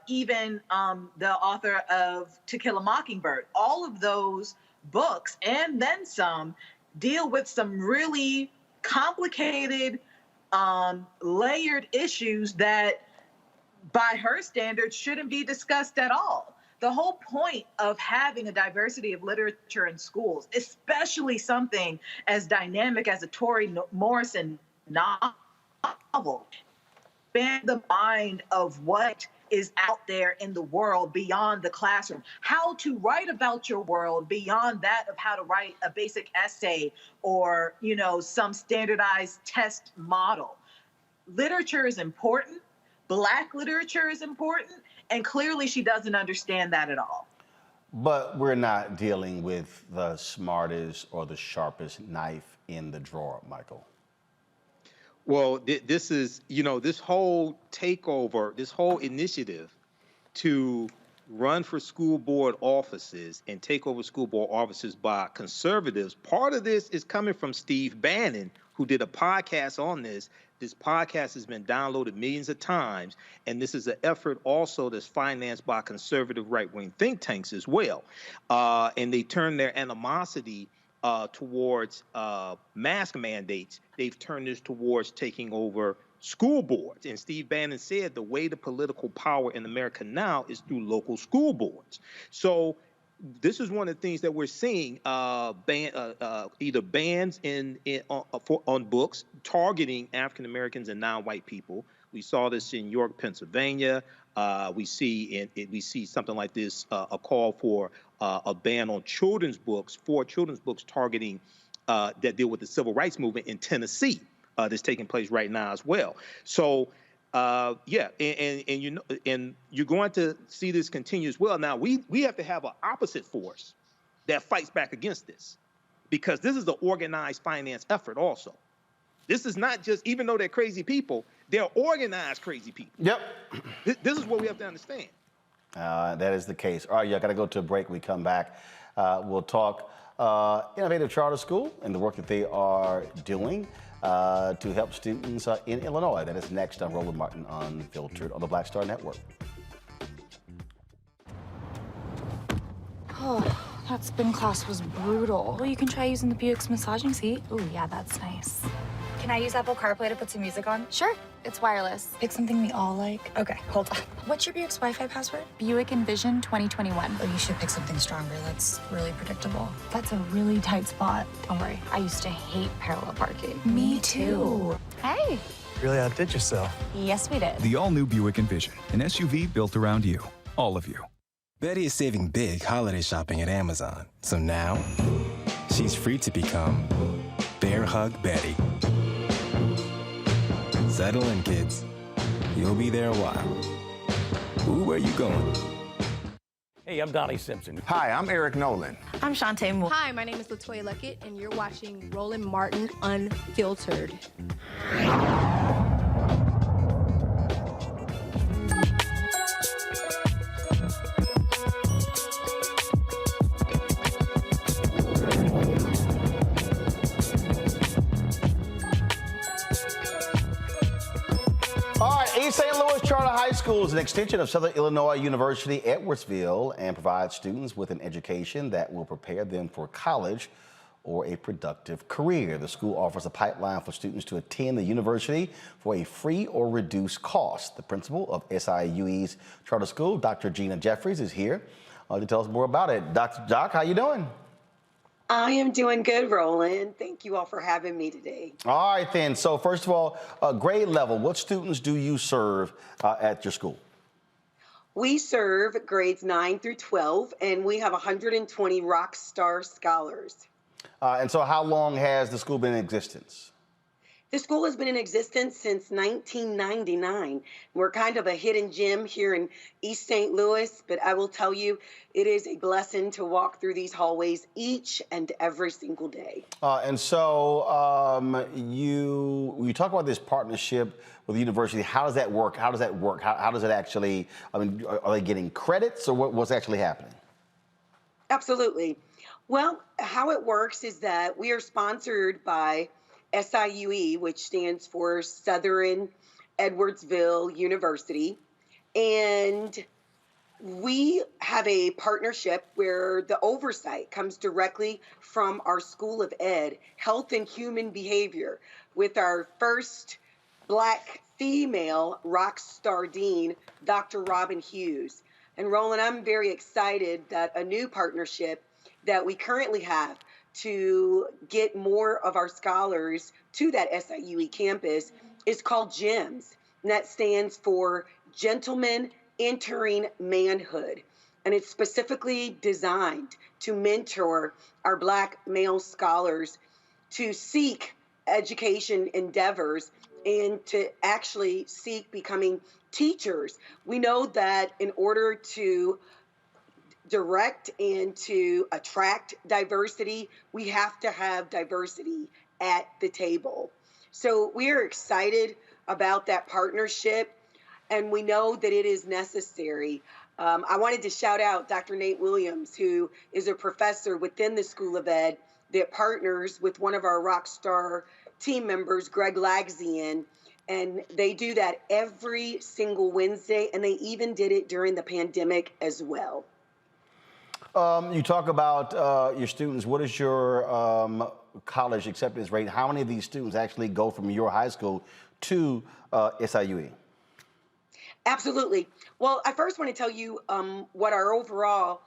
even the author of To Kill a Mockingbird? All of those books, and then some, deal with some really complicated, layered issues that, by her standards, shouldn't be discussed at all. The whole point of having a diversity of literature in schools, especially something as dynamic as a Toni Morrison novel, expand the mind of what is out there in the world beyond the classroom. How to write about your world beyond that of how to write a basic essay or, some standardized test model. Literature is important. Black literature is important. And clearly she doesn't understand that at all. But we're not dealing with the smartest or the sharpest knife in the drawer, Michael. Well, this is, this whole takeover, this whole initiative to run for school board offices and take over school board offices by conservatives. Part of this is coming from Steve Bannon, who did a podcast on this. This podcast has been downloaded millions of times, and this is an effort also that's financed by conservative right-wing think tanks as well. And they turn their animosity towards mask mandates. They've turned this towards taking over school boards. And Steve Bannon said the way to political power in America now is through local school boards. So this is one of the things that we're seeing, either bans on books targeting African Americans and non-white people. We saw this in York, Pennsylvania. We see something like this, a call for a ban on children's books, 4 children's books targeting that deal with the civil rights movement in Tennessee. That's taking place right now as well. So, and you're going to see this continue as well. Now, we have to have an opposite force that fights back against this, because this is an organized finance effort also. This is not just, even though they're crazy people, they're organized crazy people. Yep. This is what we have to understand. That is the case. All right, yeah, I got to go to a break. We come back. We'll talk innovative charter school and the work that they are doing to help students in Illinois. That is next on Roland Martin Unfiltered on the Black Star Network. Oh, that spin class was brutal. Well, you can try using the Buick's massaging seat. Ooh, yeah, that's nice. Can I use Apple CarPlay to put some music on? Sure, it's wireless. Pick something we all like. Okay, hold on. What's your Buick's Wi-Fi password? Buick Envision 2021. Oh, you should pick something stronger. That's really predictable. That's a really tight spot. Don't worry, I used to hate parallel parking. Me too. Hey. Really outdid yourself. Yes, we did. The all-new Buick Envision, an SUV built around you, all of you. Betty is saving big holiday shopping at Amazon. So now, she's free to become Bear Hug Betty. Settle in, kids. You'll be there a while. Ooh, where you going? Hey, I'm Donnie Simpson. Hi, I'm Eric Nolan. I'm Shantae Moore. Hi, my name is LaToya Luckett, and you're watching Roland Martin Unfiltered. East St. Louis Charter High School is an extension of Southern Illinois University, Edwardsville, and provides students with an education that will prepare them for college or a productive career. The school offers a pipeline for students to attend the university for a free or reduced cost. The principal of SIUE's charter school, Dr. Gina Jeffries, is here to tell us more about it. Dr. Doc, how you doing? I am doing good, Roland. Thank you all for having me today. All right, then. So first of all, grade level, what students do you serve at your school? We serve grades 9 through 12, and we have 120 rock star scholars. And so how long has the school been in existence? The school has been in existence since 1999. We're kind of a hidden gem here in East St. Louis, but I will tell you, it is a blessing to walk through these hallways each and every single day. And so you talk about this partnership with the university. How does that work? How does it actually, are they getting credits or what's actually happening? Absolutely. Well, how it works is that we are sponsored by SIUE, which stands for Southern Edwardsville University. And we have a partnership where the oversight comes directly from our School of Ed, Health and Human Behavior, with our first Black female rock star dean, Dr. Robin Hughes. And Roland, I'm very excited that a new partnership that we currently have to get more of our scholars to that SIUE campus is called GEMS, and that stands for Gentlemen Entering Manhood. And it's specifically designed to mentor our Black male scholars to seek education endeavors and to actually seek becoming teachers. We know that in order to direct and to attract diversity, we have to have diversity at the table. So we are excited about that partnership, and we know that it is necessary. I wanted to shout out Dr. Nate Williams, who is a professor within the School of Ed that partners with one of our Rockstar team members, Greg Lagzian, and they do that every single Wednesday, and they even did it during the pandemic as well. You talk about your students. What is your college acceptance rate? How many of these students actually go from your high school to SIUE? Absolutely. Well, I first want to tell you what our overall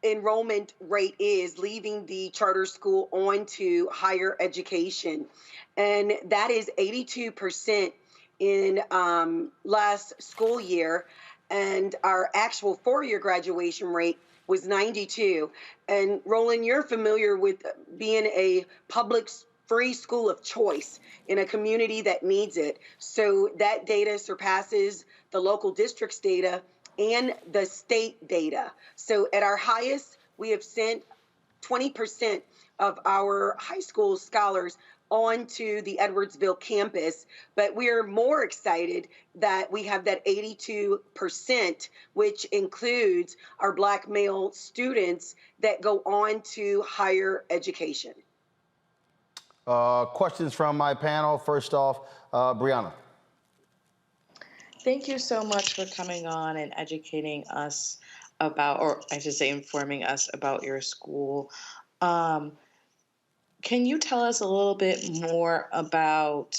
enrollment rate is leaving the charter school on to higher education. And that is 82% in last school year. And our actual four-year graduation rate was 92. And Roland, you're familiar with being a public free school of choice in a community that needs it. So that data surpasses the local district's data and the state data. So at our highest, we have sent 20% of our high school scholars onto the Edwardsville campus, but we are more excited that we have that 82%, which includes our Black male students that go on to higher education. Questions from my panel. First off, Brianna. Thank you so much for coming on and educating us about, or I should say informing us about your school. Can you tell us a little bit more about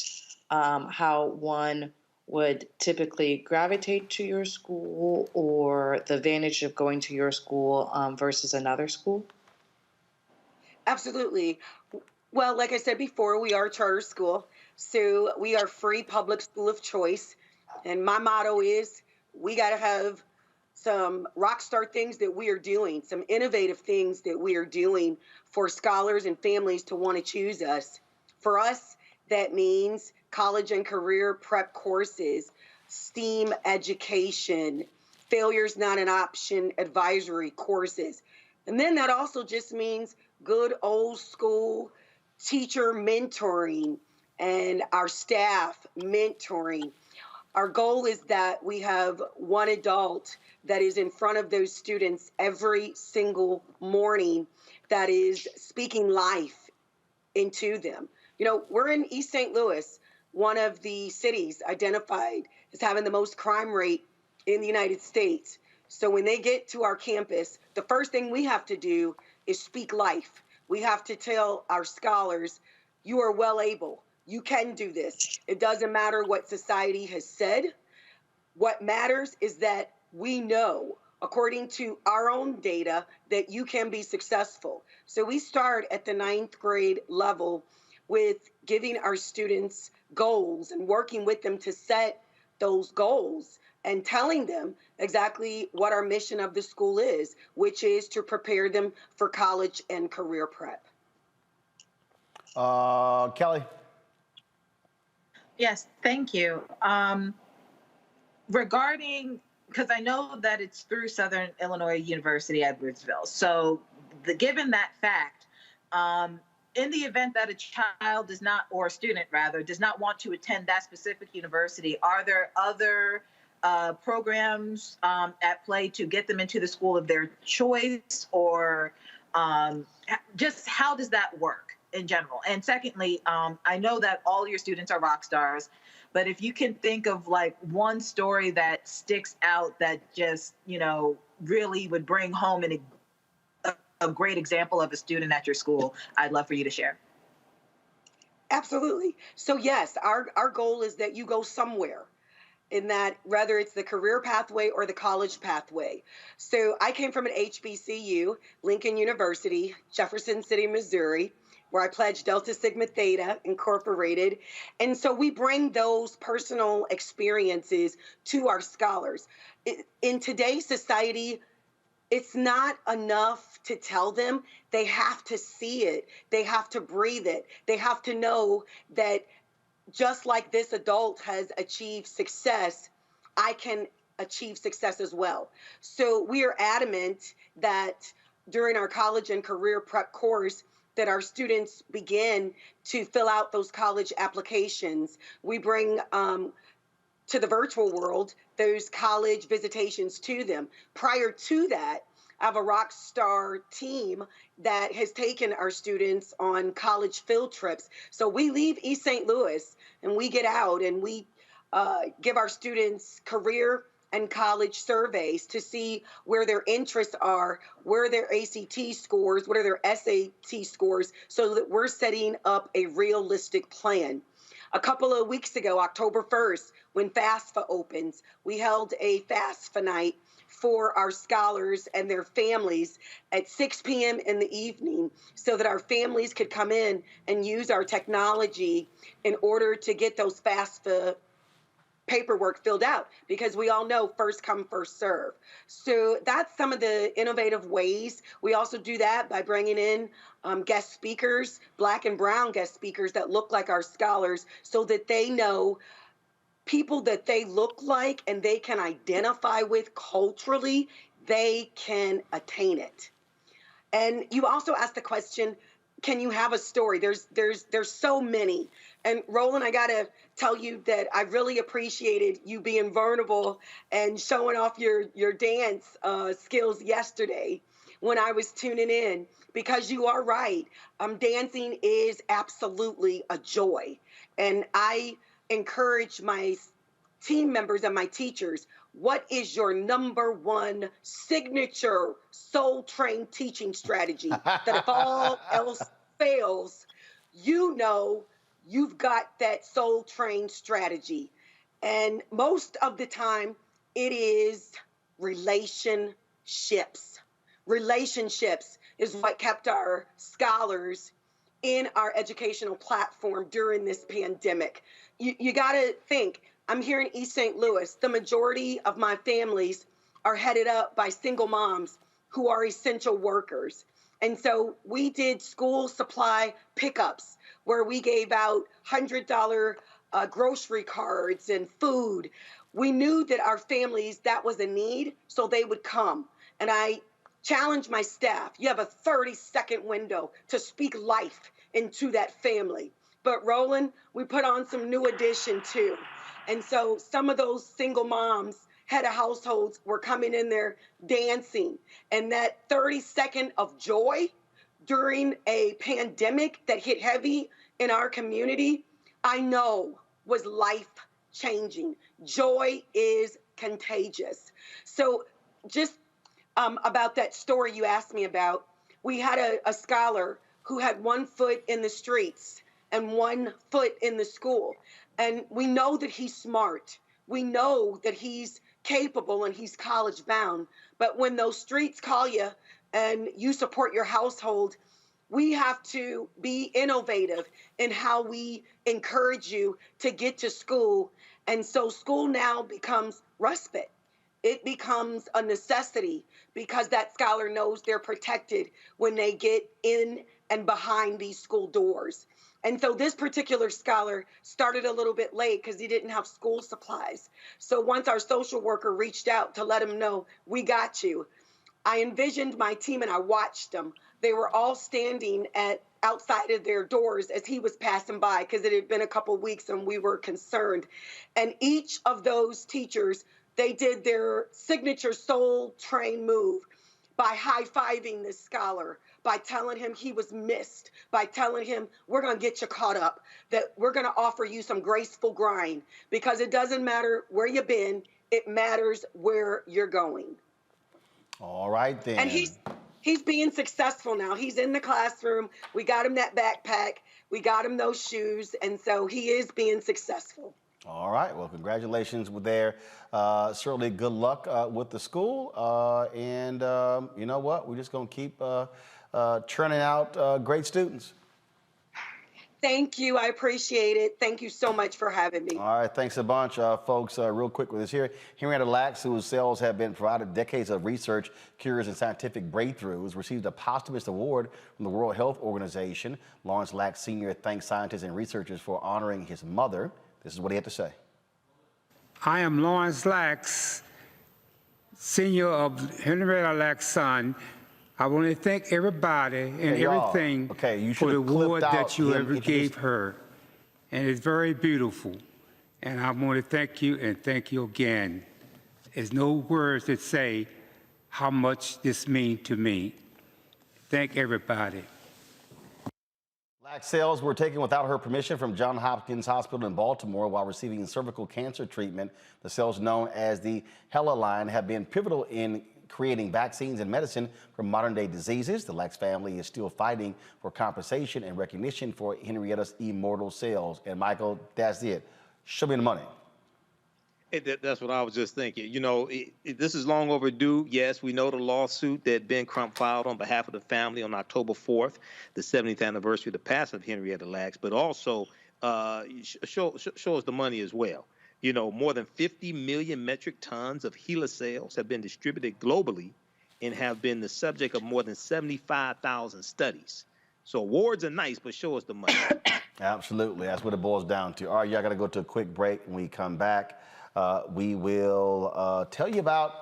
how one would typically gravitate to your school, or the advantage of going to your school versus another school? Absolutely. Well, like I said before, we are a charter school, so we are free public school of choice. And my motto is we got to have some rock star things that we are doing, some innovative things that we are doing for scholars and families to want to choose us. For us, that means college and career prep courses, STEAM education, failure's not an option advisory courses. And then that also just means good old school teacher mentoring and our staff mentoring. Our goal is that we have one adult that is in front of those students every single morning that is speaking life into them. You know, we're in East St. Louis, one of the cities identified as having the most crime rate in the United States. So when they get to our campus, the first thing we have to do is speak life. We have to tell our scholars, you are well able. You can do this. It doesn't matter what society has said. What matters is that we know, according to our own data, that you can be successful. So we start at the 9th grade level with giving our students goals and working with them to set those goals and telling them exactly what our mission of the school is, which is to prepare them for college and career prep. Kelly. Yes, thank you. Regarding, because I know that it's through Southern Illinois University, Edwardsville. So given that fact, in the event that a child does not, or a student rather, does not want to attend that specific university, are there other programs at play to get them into the school of their choice, or just how does that work in general? And secondly, I know that all your students are rock stars, but if you can think of like one story that sticks out that just, you know, really would bring home a great example of a student at your school, I'd love for you to share. Absolutely. So yes, our goal is that you go somewhere, in that whether it's the career pathway or the college pathway. So I came from an HBCU, Lincoln University, Jefferson City, Missouri. where I pledged Delta Sigma Theta Incorporated. And so we bring those personal experiences to our scholars. In today's society, it's not enough to tell them. They have to see it. They have to breathe it. They have to know that just like this adult has achieved success, I can achieve success as well. So we are adamant that during our college and career prep course, that our students begin to fill out those college applications. We bring to the virtual world those college visitations to them. Prior to that, I have a rock star team that has taken our students on college field trips. So we leave East St. Louis and we get out and we give our students career and college surveys to see where their interests are, where their ACT scores, what are their SAT scores, so that we're setting up a realistic plan. A couple of weeks ago, October 1st, when FAFSA opens, we held a FAFSA night for our scholars and their families at 6 p.m. in the evening so that our families could come in and use our technology in order to get those FAFSA paperwork filled out, because we all know first come, first serve. So that's some of the innovative ways. We also do that by bringing in guest speakers, Black and brown guest speakers that look like our scholars, so that they know people that they look like and they can identify with culturally, they can attain it. And you also asked the question, can you have a story? There's so many. And Roland, I gotta tell you that I really appreciated you being vulnerable and showing off your dance skills yesterday when I was tuning in, because you are right. Dancing is absolutely a joy. And I encourage my team members and my teachers, what is your number one signature soul trained teaching strategy that if all else fails, you know you've got that soul trained strategy? And most of the time it is relationships. Relationships is what kept our scholars in our educational platform during this pandemic. You got to think, I'm here in East St. Louis. The majority of my families are headed up by single moms who are essential workers. And so we did school supply pickups where we gave out $100 grocery cards and food. We knew that our families, that was a need, so they would come. And I challenge my staff, you have a 30-second window to speak life into that family. But Roland, we put on some new addition too. And so some of those single moms, head of households, were coming in there dancing. And that 30-second of joy during a pandemic that hit heavy in our community, I know was life-changing. Joy is contagious. So just about that story you asked me about, we had a scholar who had 1 foot in the streets and 1 foot in the school. And we know that he's smart. We know that he's capable and he's college bound. But when those streets call you and you support your household, we have to be innovative in how we encourage you to get to school. And so school now becomes respite. It becomes a necessity because that scholar knows they're protected when they get in and behind these school doors. And so this particular scholar started a little bit late because he didn't have school supplies. So once our social worker reached out to let him know, we got you, I envisioned my team and I watched them. They were all standing outside of their doors as he was passing by because it had been a couple weeks and we were concerned. And each of those teachers, they did their signature soul train move by high-fiving this scholar, by telling him he was missed, by telling him, we're going to get you caught up, that we're going to offer you some graceful grind, because it doesn't matter where you've been, it matters where you're going. All right, then. And he's being successful now. He's in the classroom. We got him that backpack. We got him those shoes. And so he is being successful. All right. Well, congratulations there. Certainly good luck with the school. And you know what? We're just going to keep churning out great students. Thank you. I appreciate it. Thank you so much for having me. All right, thanks a bunch, folks. Real quick with this here. Henrietta Lacks, whose cells have been provided decades of research, cures, and scientific breakthroughs, received a posthumous award from the World Health Organization. Lawrence Lacks Sr. thanks scientists and researchers for honoring his mother. This is what he had to say. I am Lawrence Lacks, Senior of Henrietta Lacks' son. I want to thank everybody and everything for the award that you ever gave her. And it's very beautiful. And I want to thank you and thank you again. There's no words to say how much this means to me. Thank everybody. Lacks cells were taken without her permission from Johns Hopkins Hospital in Baltimore while receiving cervical cancer treatment. The cells, known as the HeLa line, have been pivotal in creating vaccines and medicine for modern-day diseases. The Lacks family is still fighting for compensation and recognition for Henrietta's immortal cells. And Michael, that's it. Show me the money. That's what I was just thinking. You know, this is long overdue. Yes, we know the lawsuit that Ben Crump filed on behalf of the family on October 4th, the 70th anniversary of the passing of Henrietta Lacks, but also show us the money as well. You know, more than 50 million metric tons of HeLa cells have been distributed globally and have been the subject of more than 75,000 studies. So awards are nice, but show us the money. Absolutely. That's what it boils down to. All right, y'all got to go to a quick break. When we come back, we will tell you about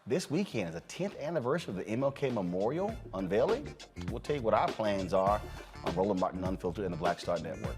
this weekend. Is the 10th anniversary of the MLK Memorial unveiling. We'll tell you what our plans are on Roland Martin Unfiltered and the Black Star Network.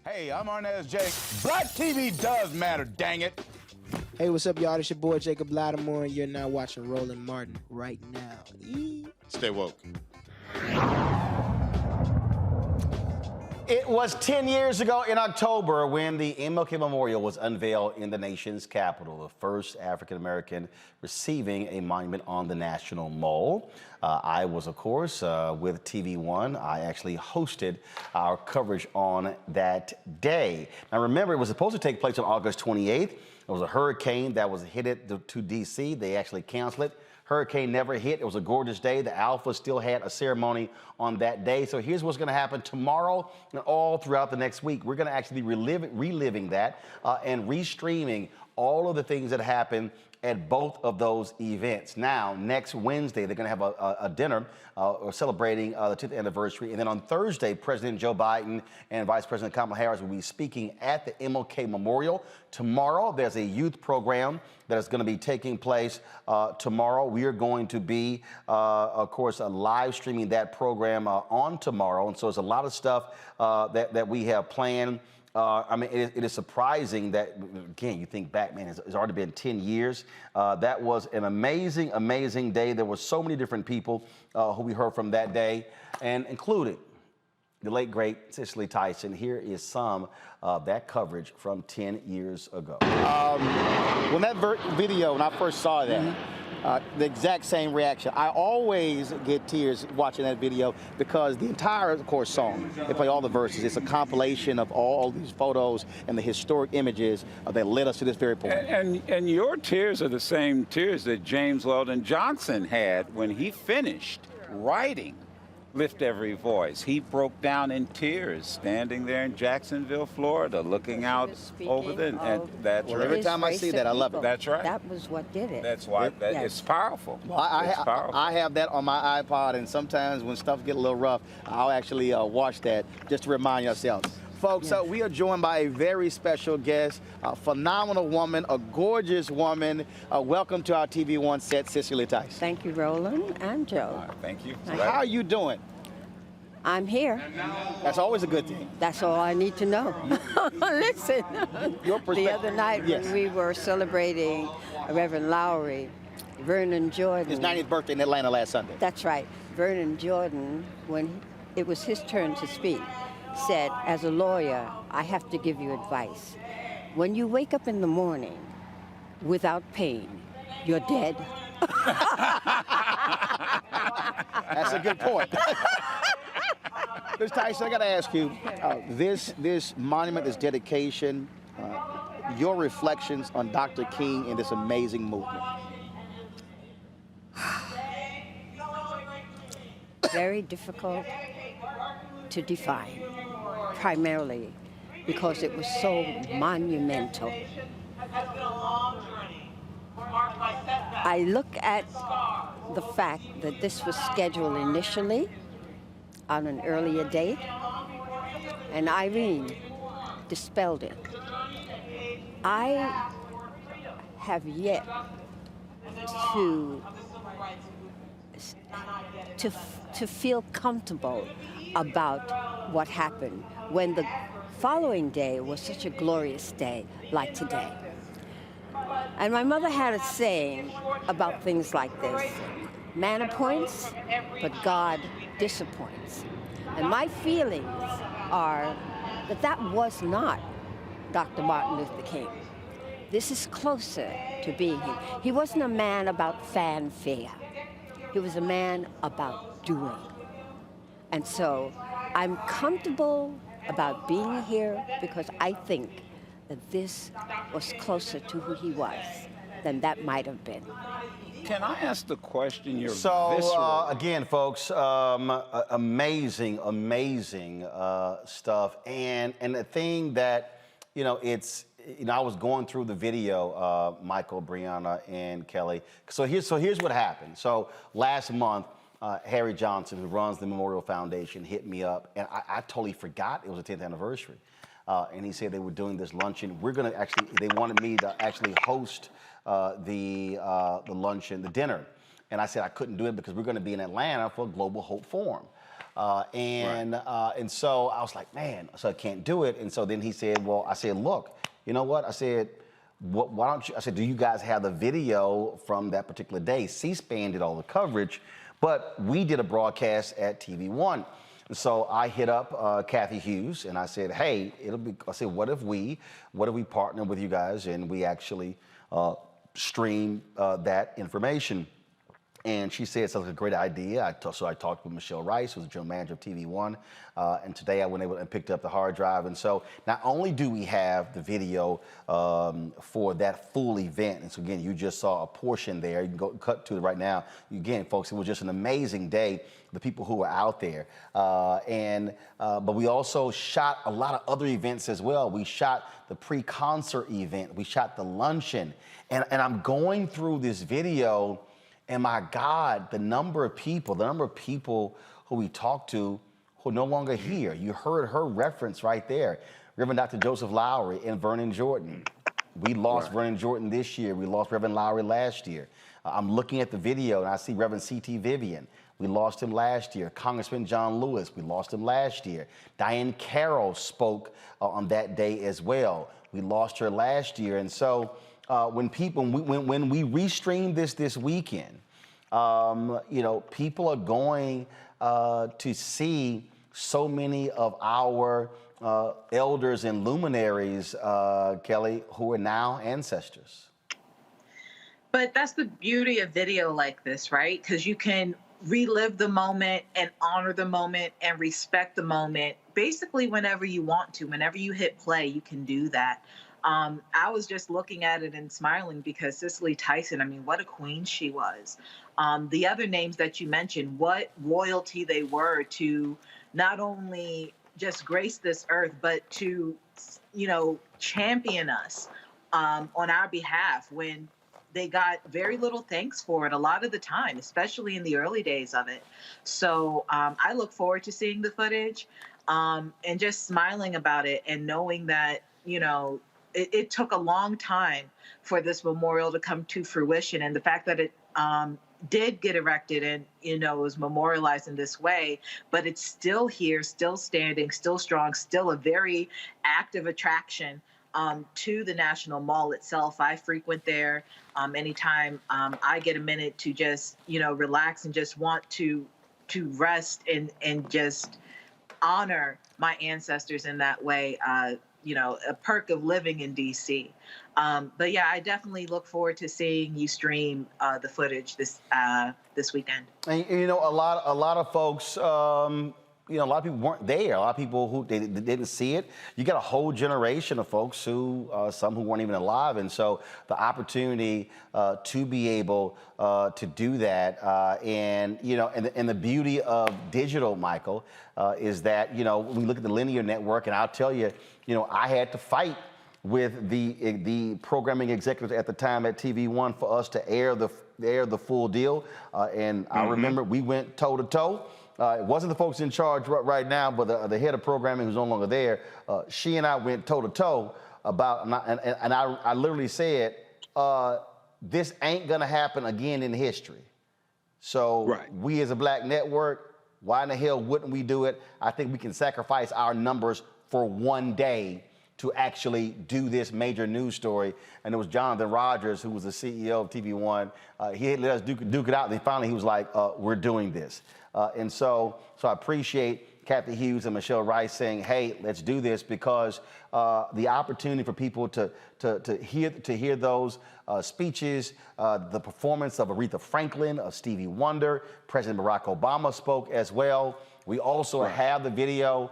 Hey, I'm Arnaz Jake. Black TV does matter, dang it. Hey, what's up, y'all? It's your boy, Jacob Lattimore, and you're now watching Roland Martin right now. Stay woke. It was 10 years ago in October when the MLK Memorial was unveiled in the nation's capital, the first African-American receiving a monument on the National Mall. I was, of course, with TV1. I actually hosted our coverage on that day. Now, remember, it was supposed to take place on August 28th. There was a hurricane that was headed to D.C. They actually canceled it. Hurricane never hit. It was a gorgeous day. The Alpha still had a ceremony on that day. So here's what's going to happen tomorrow and all throughout the next week. We're going to actually be reliving that and restreaming all of the things that happened at both of those events. Now, next Wednesday, they're going to have a dinner or celebrating the 10th anniversary. And then on Thursday, President Joe Biden and Vice President Kamala Harris will be speaking at the MLK Memorial. Tomorrow, there's a youth program that is going to be taking place tomorrow. We are going to be, of course, live streaming that program on tomorrow. And so there's a lot of stuff that we have planned. I mean, it is surprising that, again, you think back, man, it's already been 10 years. That was an amazing, amazing day. There were so many different people who we heard from that day, and including the late, great Cicely Tyson. Here is some of that coverage from 10 years ago. When that video, when I first saw that, the exact same reaction. I always get tears watching that video because the entire, of course, song, they play all the verses. It's a compilation of all these photos and the historic images that led us to this very point. And your tears are the same tears that James Weldon Johnson had when he finished writing Lift Every Voice. He broke down in tears standing there in Jacksonville, Florida, looking out over there. And that's Well, every time I see that, I love it. That's right. That was what did it. That's why it's powerful. Well, I have that on my iPod, and sometimes when stuff get a little rough, I'll actually watch that just to remind yourselves. Folks, we are joined by a very special guest, a phenomenal woman, a gorgeous woman. Welcome to our TV One set, Cicely Tice. Thank you, Roland and Joe. Thank you. How are you doing? I'm here. That's always a good thing. That's all I need to know. Listen, the other night when we were celebrating Reverend Lowry, Vernon Jordan. His 90th birthday in Atlanta last Sunday. That's right. Vernon Jordan, when it was his turn to speak, said, as a lawyer, I have to give you advice. When you wake up in the morning without pain, you're dead. That's a good point. Ms. Tyson, I got to ask you, this monument, this dedication, your reflections on Dr. King and this amazing movement. Very difficult to define, primarily because it was so monumental. I look at the fact that this was scheduled initially on an earlier date, and Irene dispelled it. I have yet to feel comfortable about what happened when the following day was such a glorious day like today. And my mother had a saying about things like this: man appoints, but God disappoints. And my feelings are that that was not Dr. Martin Luther King. This is closer to being him. He wasn't a man about fanfare. He was a man about doing. And so I'm comfortable about being here because I think that this was closer to who he was than that might have been. Can I ask the question? Again, folks, amazing stuff. And the thing that, I was going through the video, Michael, Brianna, and Kelly. So here's what happened. So last month, Harry Johnson, who runs the Memorial Foundation, hit me up, and I totally forgot it was the 10th anniversary. And he said they were doing this luncheon. They wanted me to actually host the luncheon, the dinner. And I said I couldn't do it because we're going to be in Atlanta for Global Hope Forum. And so I was like, man, so I can't do it. And so then he said, well, I said, look, you know what? I said, why don't you? I said, do you guys have the video from that particular day? C-SPAN did all the coverage, but we did a broadcast at TV One. And so I hit up Kathy Hughes and I said, hey, what if we partner with you guys and we actually stream that information? And she said, sounds like a great idea. So I talked with Michelle Rice, who's the general manager of TV One. And today I went able and picked up the hard drive. And so not only do we have the video for that full event, and so again, you just saw a portion there. You can go cut to it right now. Again, folks, it was just an amazing day. The people who were out there. But we also shot a lot of other events as well. We shot the pre-concert event. We shot the luncheon. And I'm going through this video, and my God, the number of people who we talked to who are no longer here. You heard her reference right there. Reverend Dr. Joseph Lowry and Vernon Jordan. We lost Vernon Jordan this year. We lost Reverend Lowry last year. I'm looking at the video and I see Reverend C.T. Vivian. We lost him last year. Congressman John Lewis, we lost him last year. Diane Carroll spoke on that day as well. We lost her last year. And so when we restream this weekend, people are going to see so many of our elders and luminaries, Kelly, who are now ancestors. But that's the beauty of video like this, right? Because you can relive the moment and honor the moment and respect the moment basically whenever you want to. Whenever you hit play, you can do that. I was just looking at it and smiling because Cicely Tyson, I mean, what a queen she was. The other names that you mentioned, what royalty they were to not only just grace this earth, but to, champion us on our behalf when they got very little thanks for it a lot of the time, especially in the early days of it. So I look forward to seeing the footage and just smiling about it and knowing that, it took a long time for this memorial to come to fruition. And the fact that it did get erected and, was memorialized in this way, but it's still here, still standing, still strong, still a very active attraction to the National Mall itself. I frequent there anytime I get a minute to just, relax and just want to rest and just honor my ancestors in that way. A perk of living in DC. But yeah, I definitely look forward to seeing you stream the footage this weekend. And a lot of folks, a lot of people weren't there. A lot of people who they didn't see it. You got a whole generation of folks who, some who weren't even alive, and so the opportunity to be able to do that, and the beauty of digital, Michael, is that when we look at the linear network, and I'll tell you, I had to fight with the programming executives at the time at TV One for us to air the full deal, and I remember we went toe to toe. It wasn't the folks in charge right now, but the head of programming who's no longer there. She and I went toe to toe about, and I literally said, this ain't gonna happen again in history. So we as a black network, why in the hell wouldn't we do it? I think we can sacrifice our numbers for one day to actually do this major news story. And it was Jonathan Rogers, who was the CEO of TV One. He had let us duke it out, and then finally he was like, we're doing this. And so I appreciate Kathy Hughes and Michelle Rice saying, hey, let's do this, because the opportunity for people to hear those speeches, the performance of Aretha Franklin, of Stevie Wonder, President Barack Obama spoke as well. We also have the video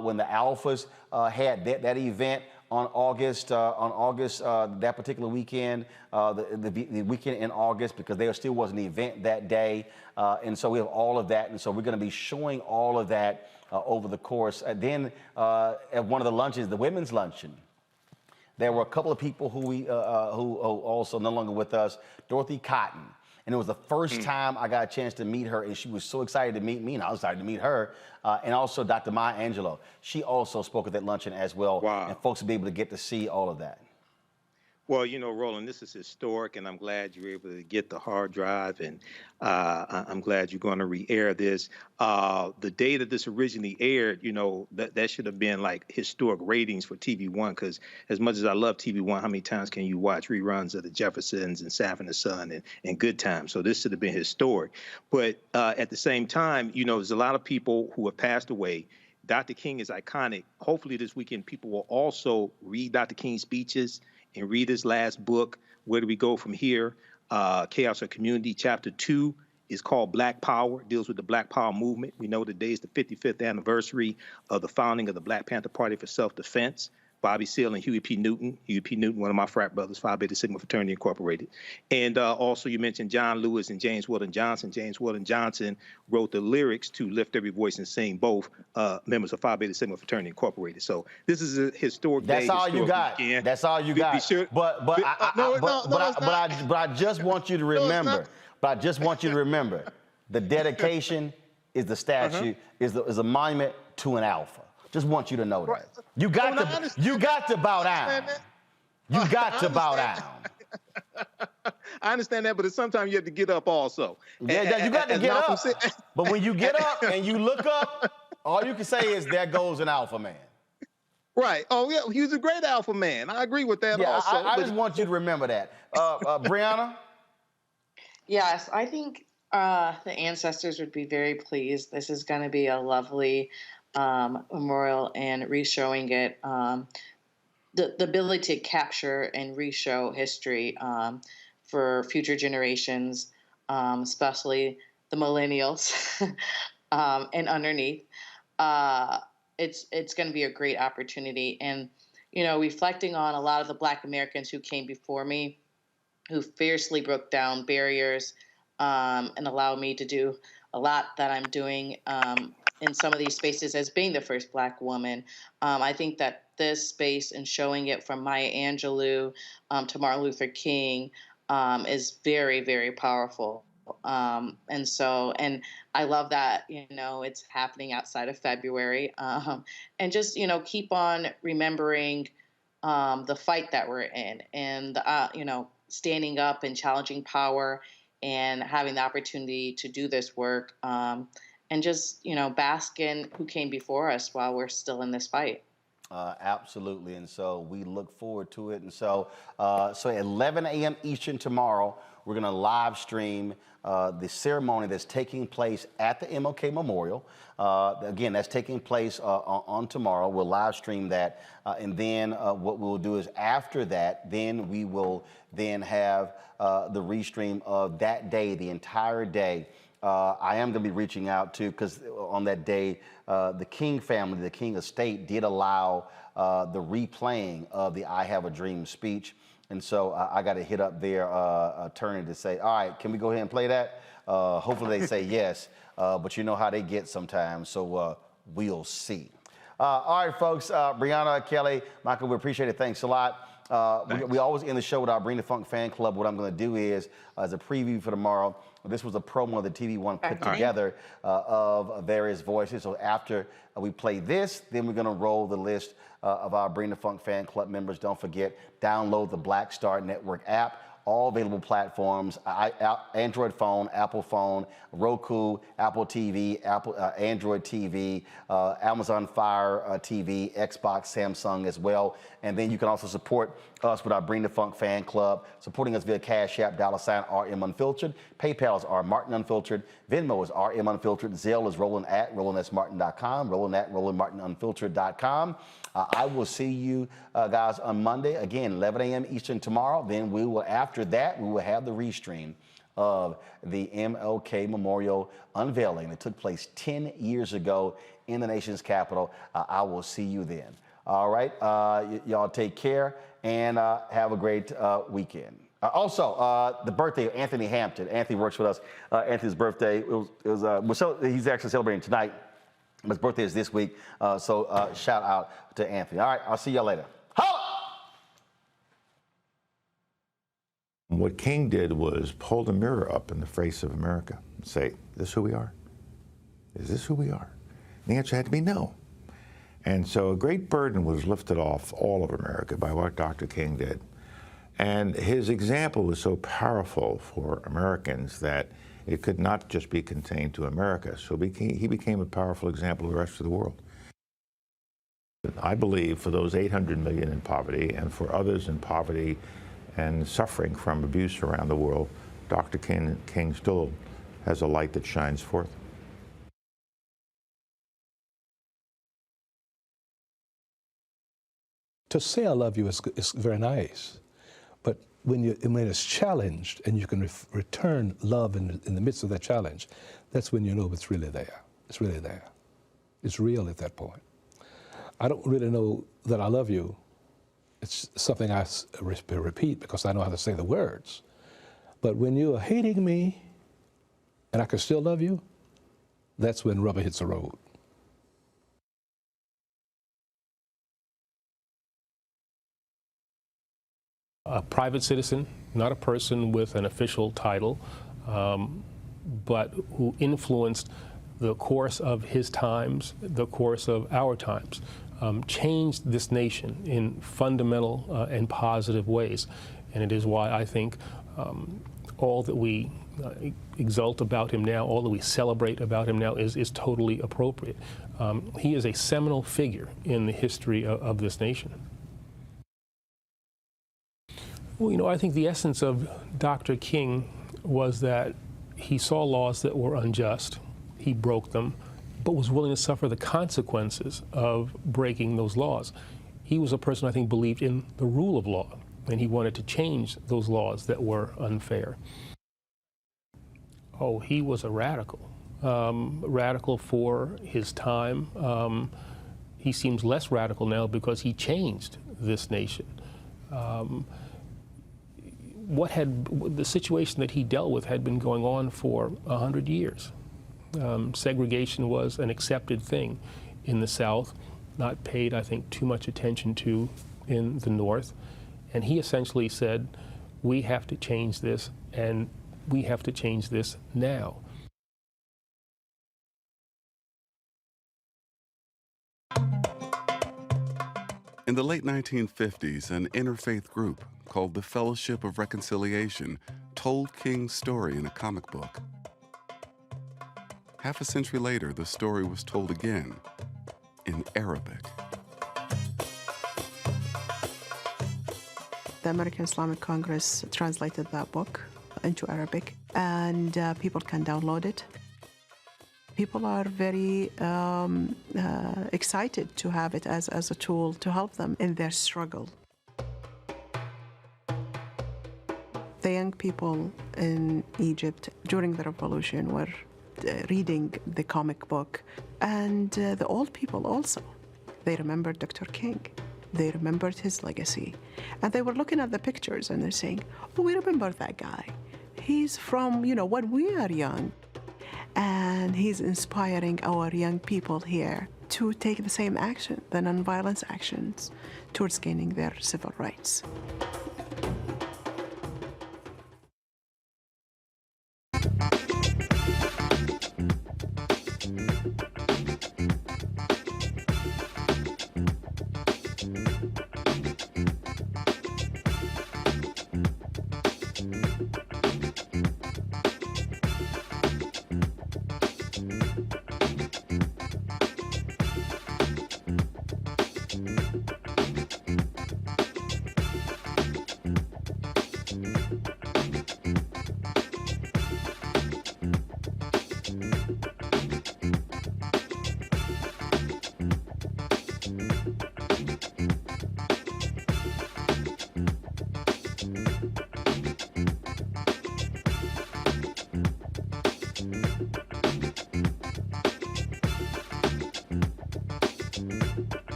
when the Alphas had that event on August, that particular weekend, the weekend in August, because there still wasn't an event that day. And so we have all of that. And so we're going to be showing all of that over the course. And then at one of the lunches, the women's luncheon, there were a couple of people who also no longer with us, Dorothy Cotton. And it was the first time I got a chance to meet her, and she was so excited to meet me, and I was excited to meet her. And also Dr. Maya Angelou. She also spoke at that luncheon as well. Wow. And folks will be able to get to see all of that. Well, Roland, this is historic, and I'm glad you were able to get the hard drive, and I'm glad you're going to re-air this. The day that this originally aired, that should have been like historic ratings for TV One, because as much as I love TV One, how many times can you watch reruns of The Jeffersons and Saff and the Son and Good Times? So this should have been historic. But at the same time, there's a lot of people who have passed away. Dr. King is iconic. Hopefully this weekend people will also read Dr. King's speeches and read his last book, Where Do We Go From Here? Chaos or Community. Chapter 2 is called Black Power, deals with the Black Power movement. We know today is the 55th anniversary of the founding of the Black Panther Party for Self-Defense. Bobby Seale and Huey P. Newton. Huey P. Newton, one of my frat brothers, Phi Beta Sigma Fraternity Incorporated. And also you mentioned John Lewis and James Weldon Johnson. James Weldon Johnson wrote the lyrics to Lift Every Voice and Sing, both members of Phi Beta Sigma Fraternity Incorporated. So this is a historic day. That's all you got. Weekend. That's all you got. Sure. But I just want you to remember. But I just want you to remember, the dedication is the statue, is a monument to an alpha. Just want you to know that. You got to bow down. You got to bow down. I understand that, but sometimes you have to get up also. Yeah, you got to get up. But when you get up and you look up, all you can say is, there goes an alpha man. Right. Oh, yeah, he was a great alpha man. I agree with that also. I just want you to remember that. Brianna? Yes, I think the ancestors would be very pleased. This is going to be a lovely memorial, and re-showing it, the ability to capture and re-show history for future generations, especially the millennials, and underneath. It's going to be a great opportunity. And, reflecting on a lot of the Black Americans who came before me, who fiercely broke down barriers and allowed me to do a lot that I'm doing in some of these spaces as being the first Black woman. I think that this space and showing it from Maya Angelou to Martin Luther King is very, very powerful. And I love that, it's happening outside of February. And just, keep on remembering the fight that we're in and, standing up and challenging power and having the opportunity to do this work and just, bask in who came before us while we're still in this fight. Absolutely. And so we look forward to it. And so at 11 a.m. Eastern tomorrow, we're going to live stream the ceremony that's taking place at the MLK Memorial. Again, that's taking place on tomorrow. We'll live stream that. And then what we'll do is after that, then we will then have the restream of that day, the entire day. I am going to be reaching out to, because on that day, the King family, the King estate did allow the replaying of the I Have a Dream speech. And so I got to hit up their attorney to say, all right, can we go ahead and play that? Hopefully they say yes, but you know how they get sometimes, so we'll see. All right, folks, Brianna, Kelly, Michael, we appreciate it. Thanks a lot. We always end the show with our Bring the Funk fan club. What I'm going to do is, as a preview for tomorrow, this was a promo that TV One put together of various voices. So after we play this, then we're going to roll the list of our Bring the Funk fan club members. Don't forget, download the Black Star Network app. All available platforms, Android phone, Apple phone, Roku, Apple TV, Android TV, Amazon Fire TV, Xbox, Samsung as well. And then you can also support us with our Bring the Funk fan club, supporting us via Cash App, $RM Unfiltered. PayPal is R Martin Unfiltered. Venmo is RM Unfiltered. Zelle is Roland at RolandSMartin.com, Roland at RolandMartinUnfiltered.com. I will see you guys on Monday, again, 11 a.m. Eastern tomorrow. Then we will, after that, we will have the restream of the MLK Memorial unveiling that took place 10 years ago in the nation's capital. I will see you then. All right, y'all take care and have a great weekend. Also, the birthday of Anthony Hampton. Anthony works with us. Anthony's birthday, he's actually celebrating tonight. His birthday is this week, so shout out to Anthony. All right, I'll see y'all later. Holla! What King did was pull the mirror up in the face of America and say, is this who we are? Is this who we are? And the answer had to be no. And so a great burden was lifted off all of America by what Dr. King did. And his example was so powerful for Americans that it could not just be contained to America. So he became a powerful example of the rest of the world. I believe for those 800 million in poverty and for others in poverty and suffering from abuse around the world, Dr. King still has a light that shines forth. To say I love you is very nice, but when it's challenged and you can return love in the midst of that challenge, that's when you know it's really there. It's really there. It's real at that point. I don't really know that I love you. It's something I repeat because I know how to say the words. But when you are hating me and I can still love you, that's when rubber hits the road. A private citizen, not a person with an official title, but who influenced the course of his times, the course of our times, changed this nation in fundamental and positive ways. And it is why I think all that we exult about him now, all that we celebrate about him now is totally appropriate. He is a seminal figure in the history of this nation. Well, I think the essence of Dr. King was that he saw laws that were unjust, he broke them, but was willing to suffer the consequences of breaking those laws. He was a person I think believed in the rule of law, and he wanted to change those laws that were unfair. Oh, he was a radical. Radical for his time. He seems less radical now because he changed this nation. The situation that he dealt with had been going on for 100 years. Segregation was an accepted thing in the South, not paid, I think, too much attention to in the North. And he essentially said, we have to change this, and we have to change this now. In the late 1950s, an interfaith group called the Fellowship of Reconciliation told King's story in a comic book. Half a century later, the story was told again in Arabic. The American Islamic Congress translated that book into Arabic, and people can download it. People are very excited to have it as a tool to help them in their struggle. The young people in Egypt during the revolution were reading the comic book, and the old people also. They remembered Dr. King. They remembered his legacy. And they were looking at the pictures and they're saying, oh, we remember that guy. He's from, when we are young. And he's inspiring our young people here to take the same action, the nonviolence actions, towards gaining their civil rights.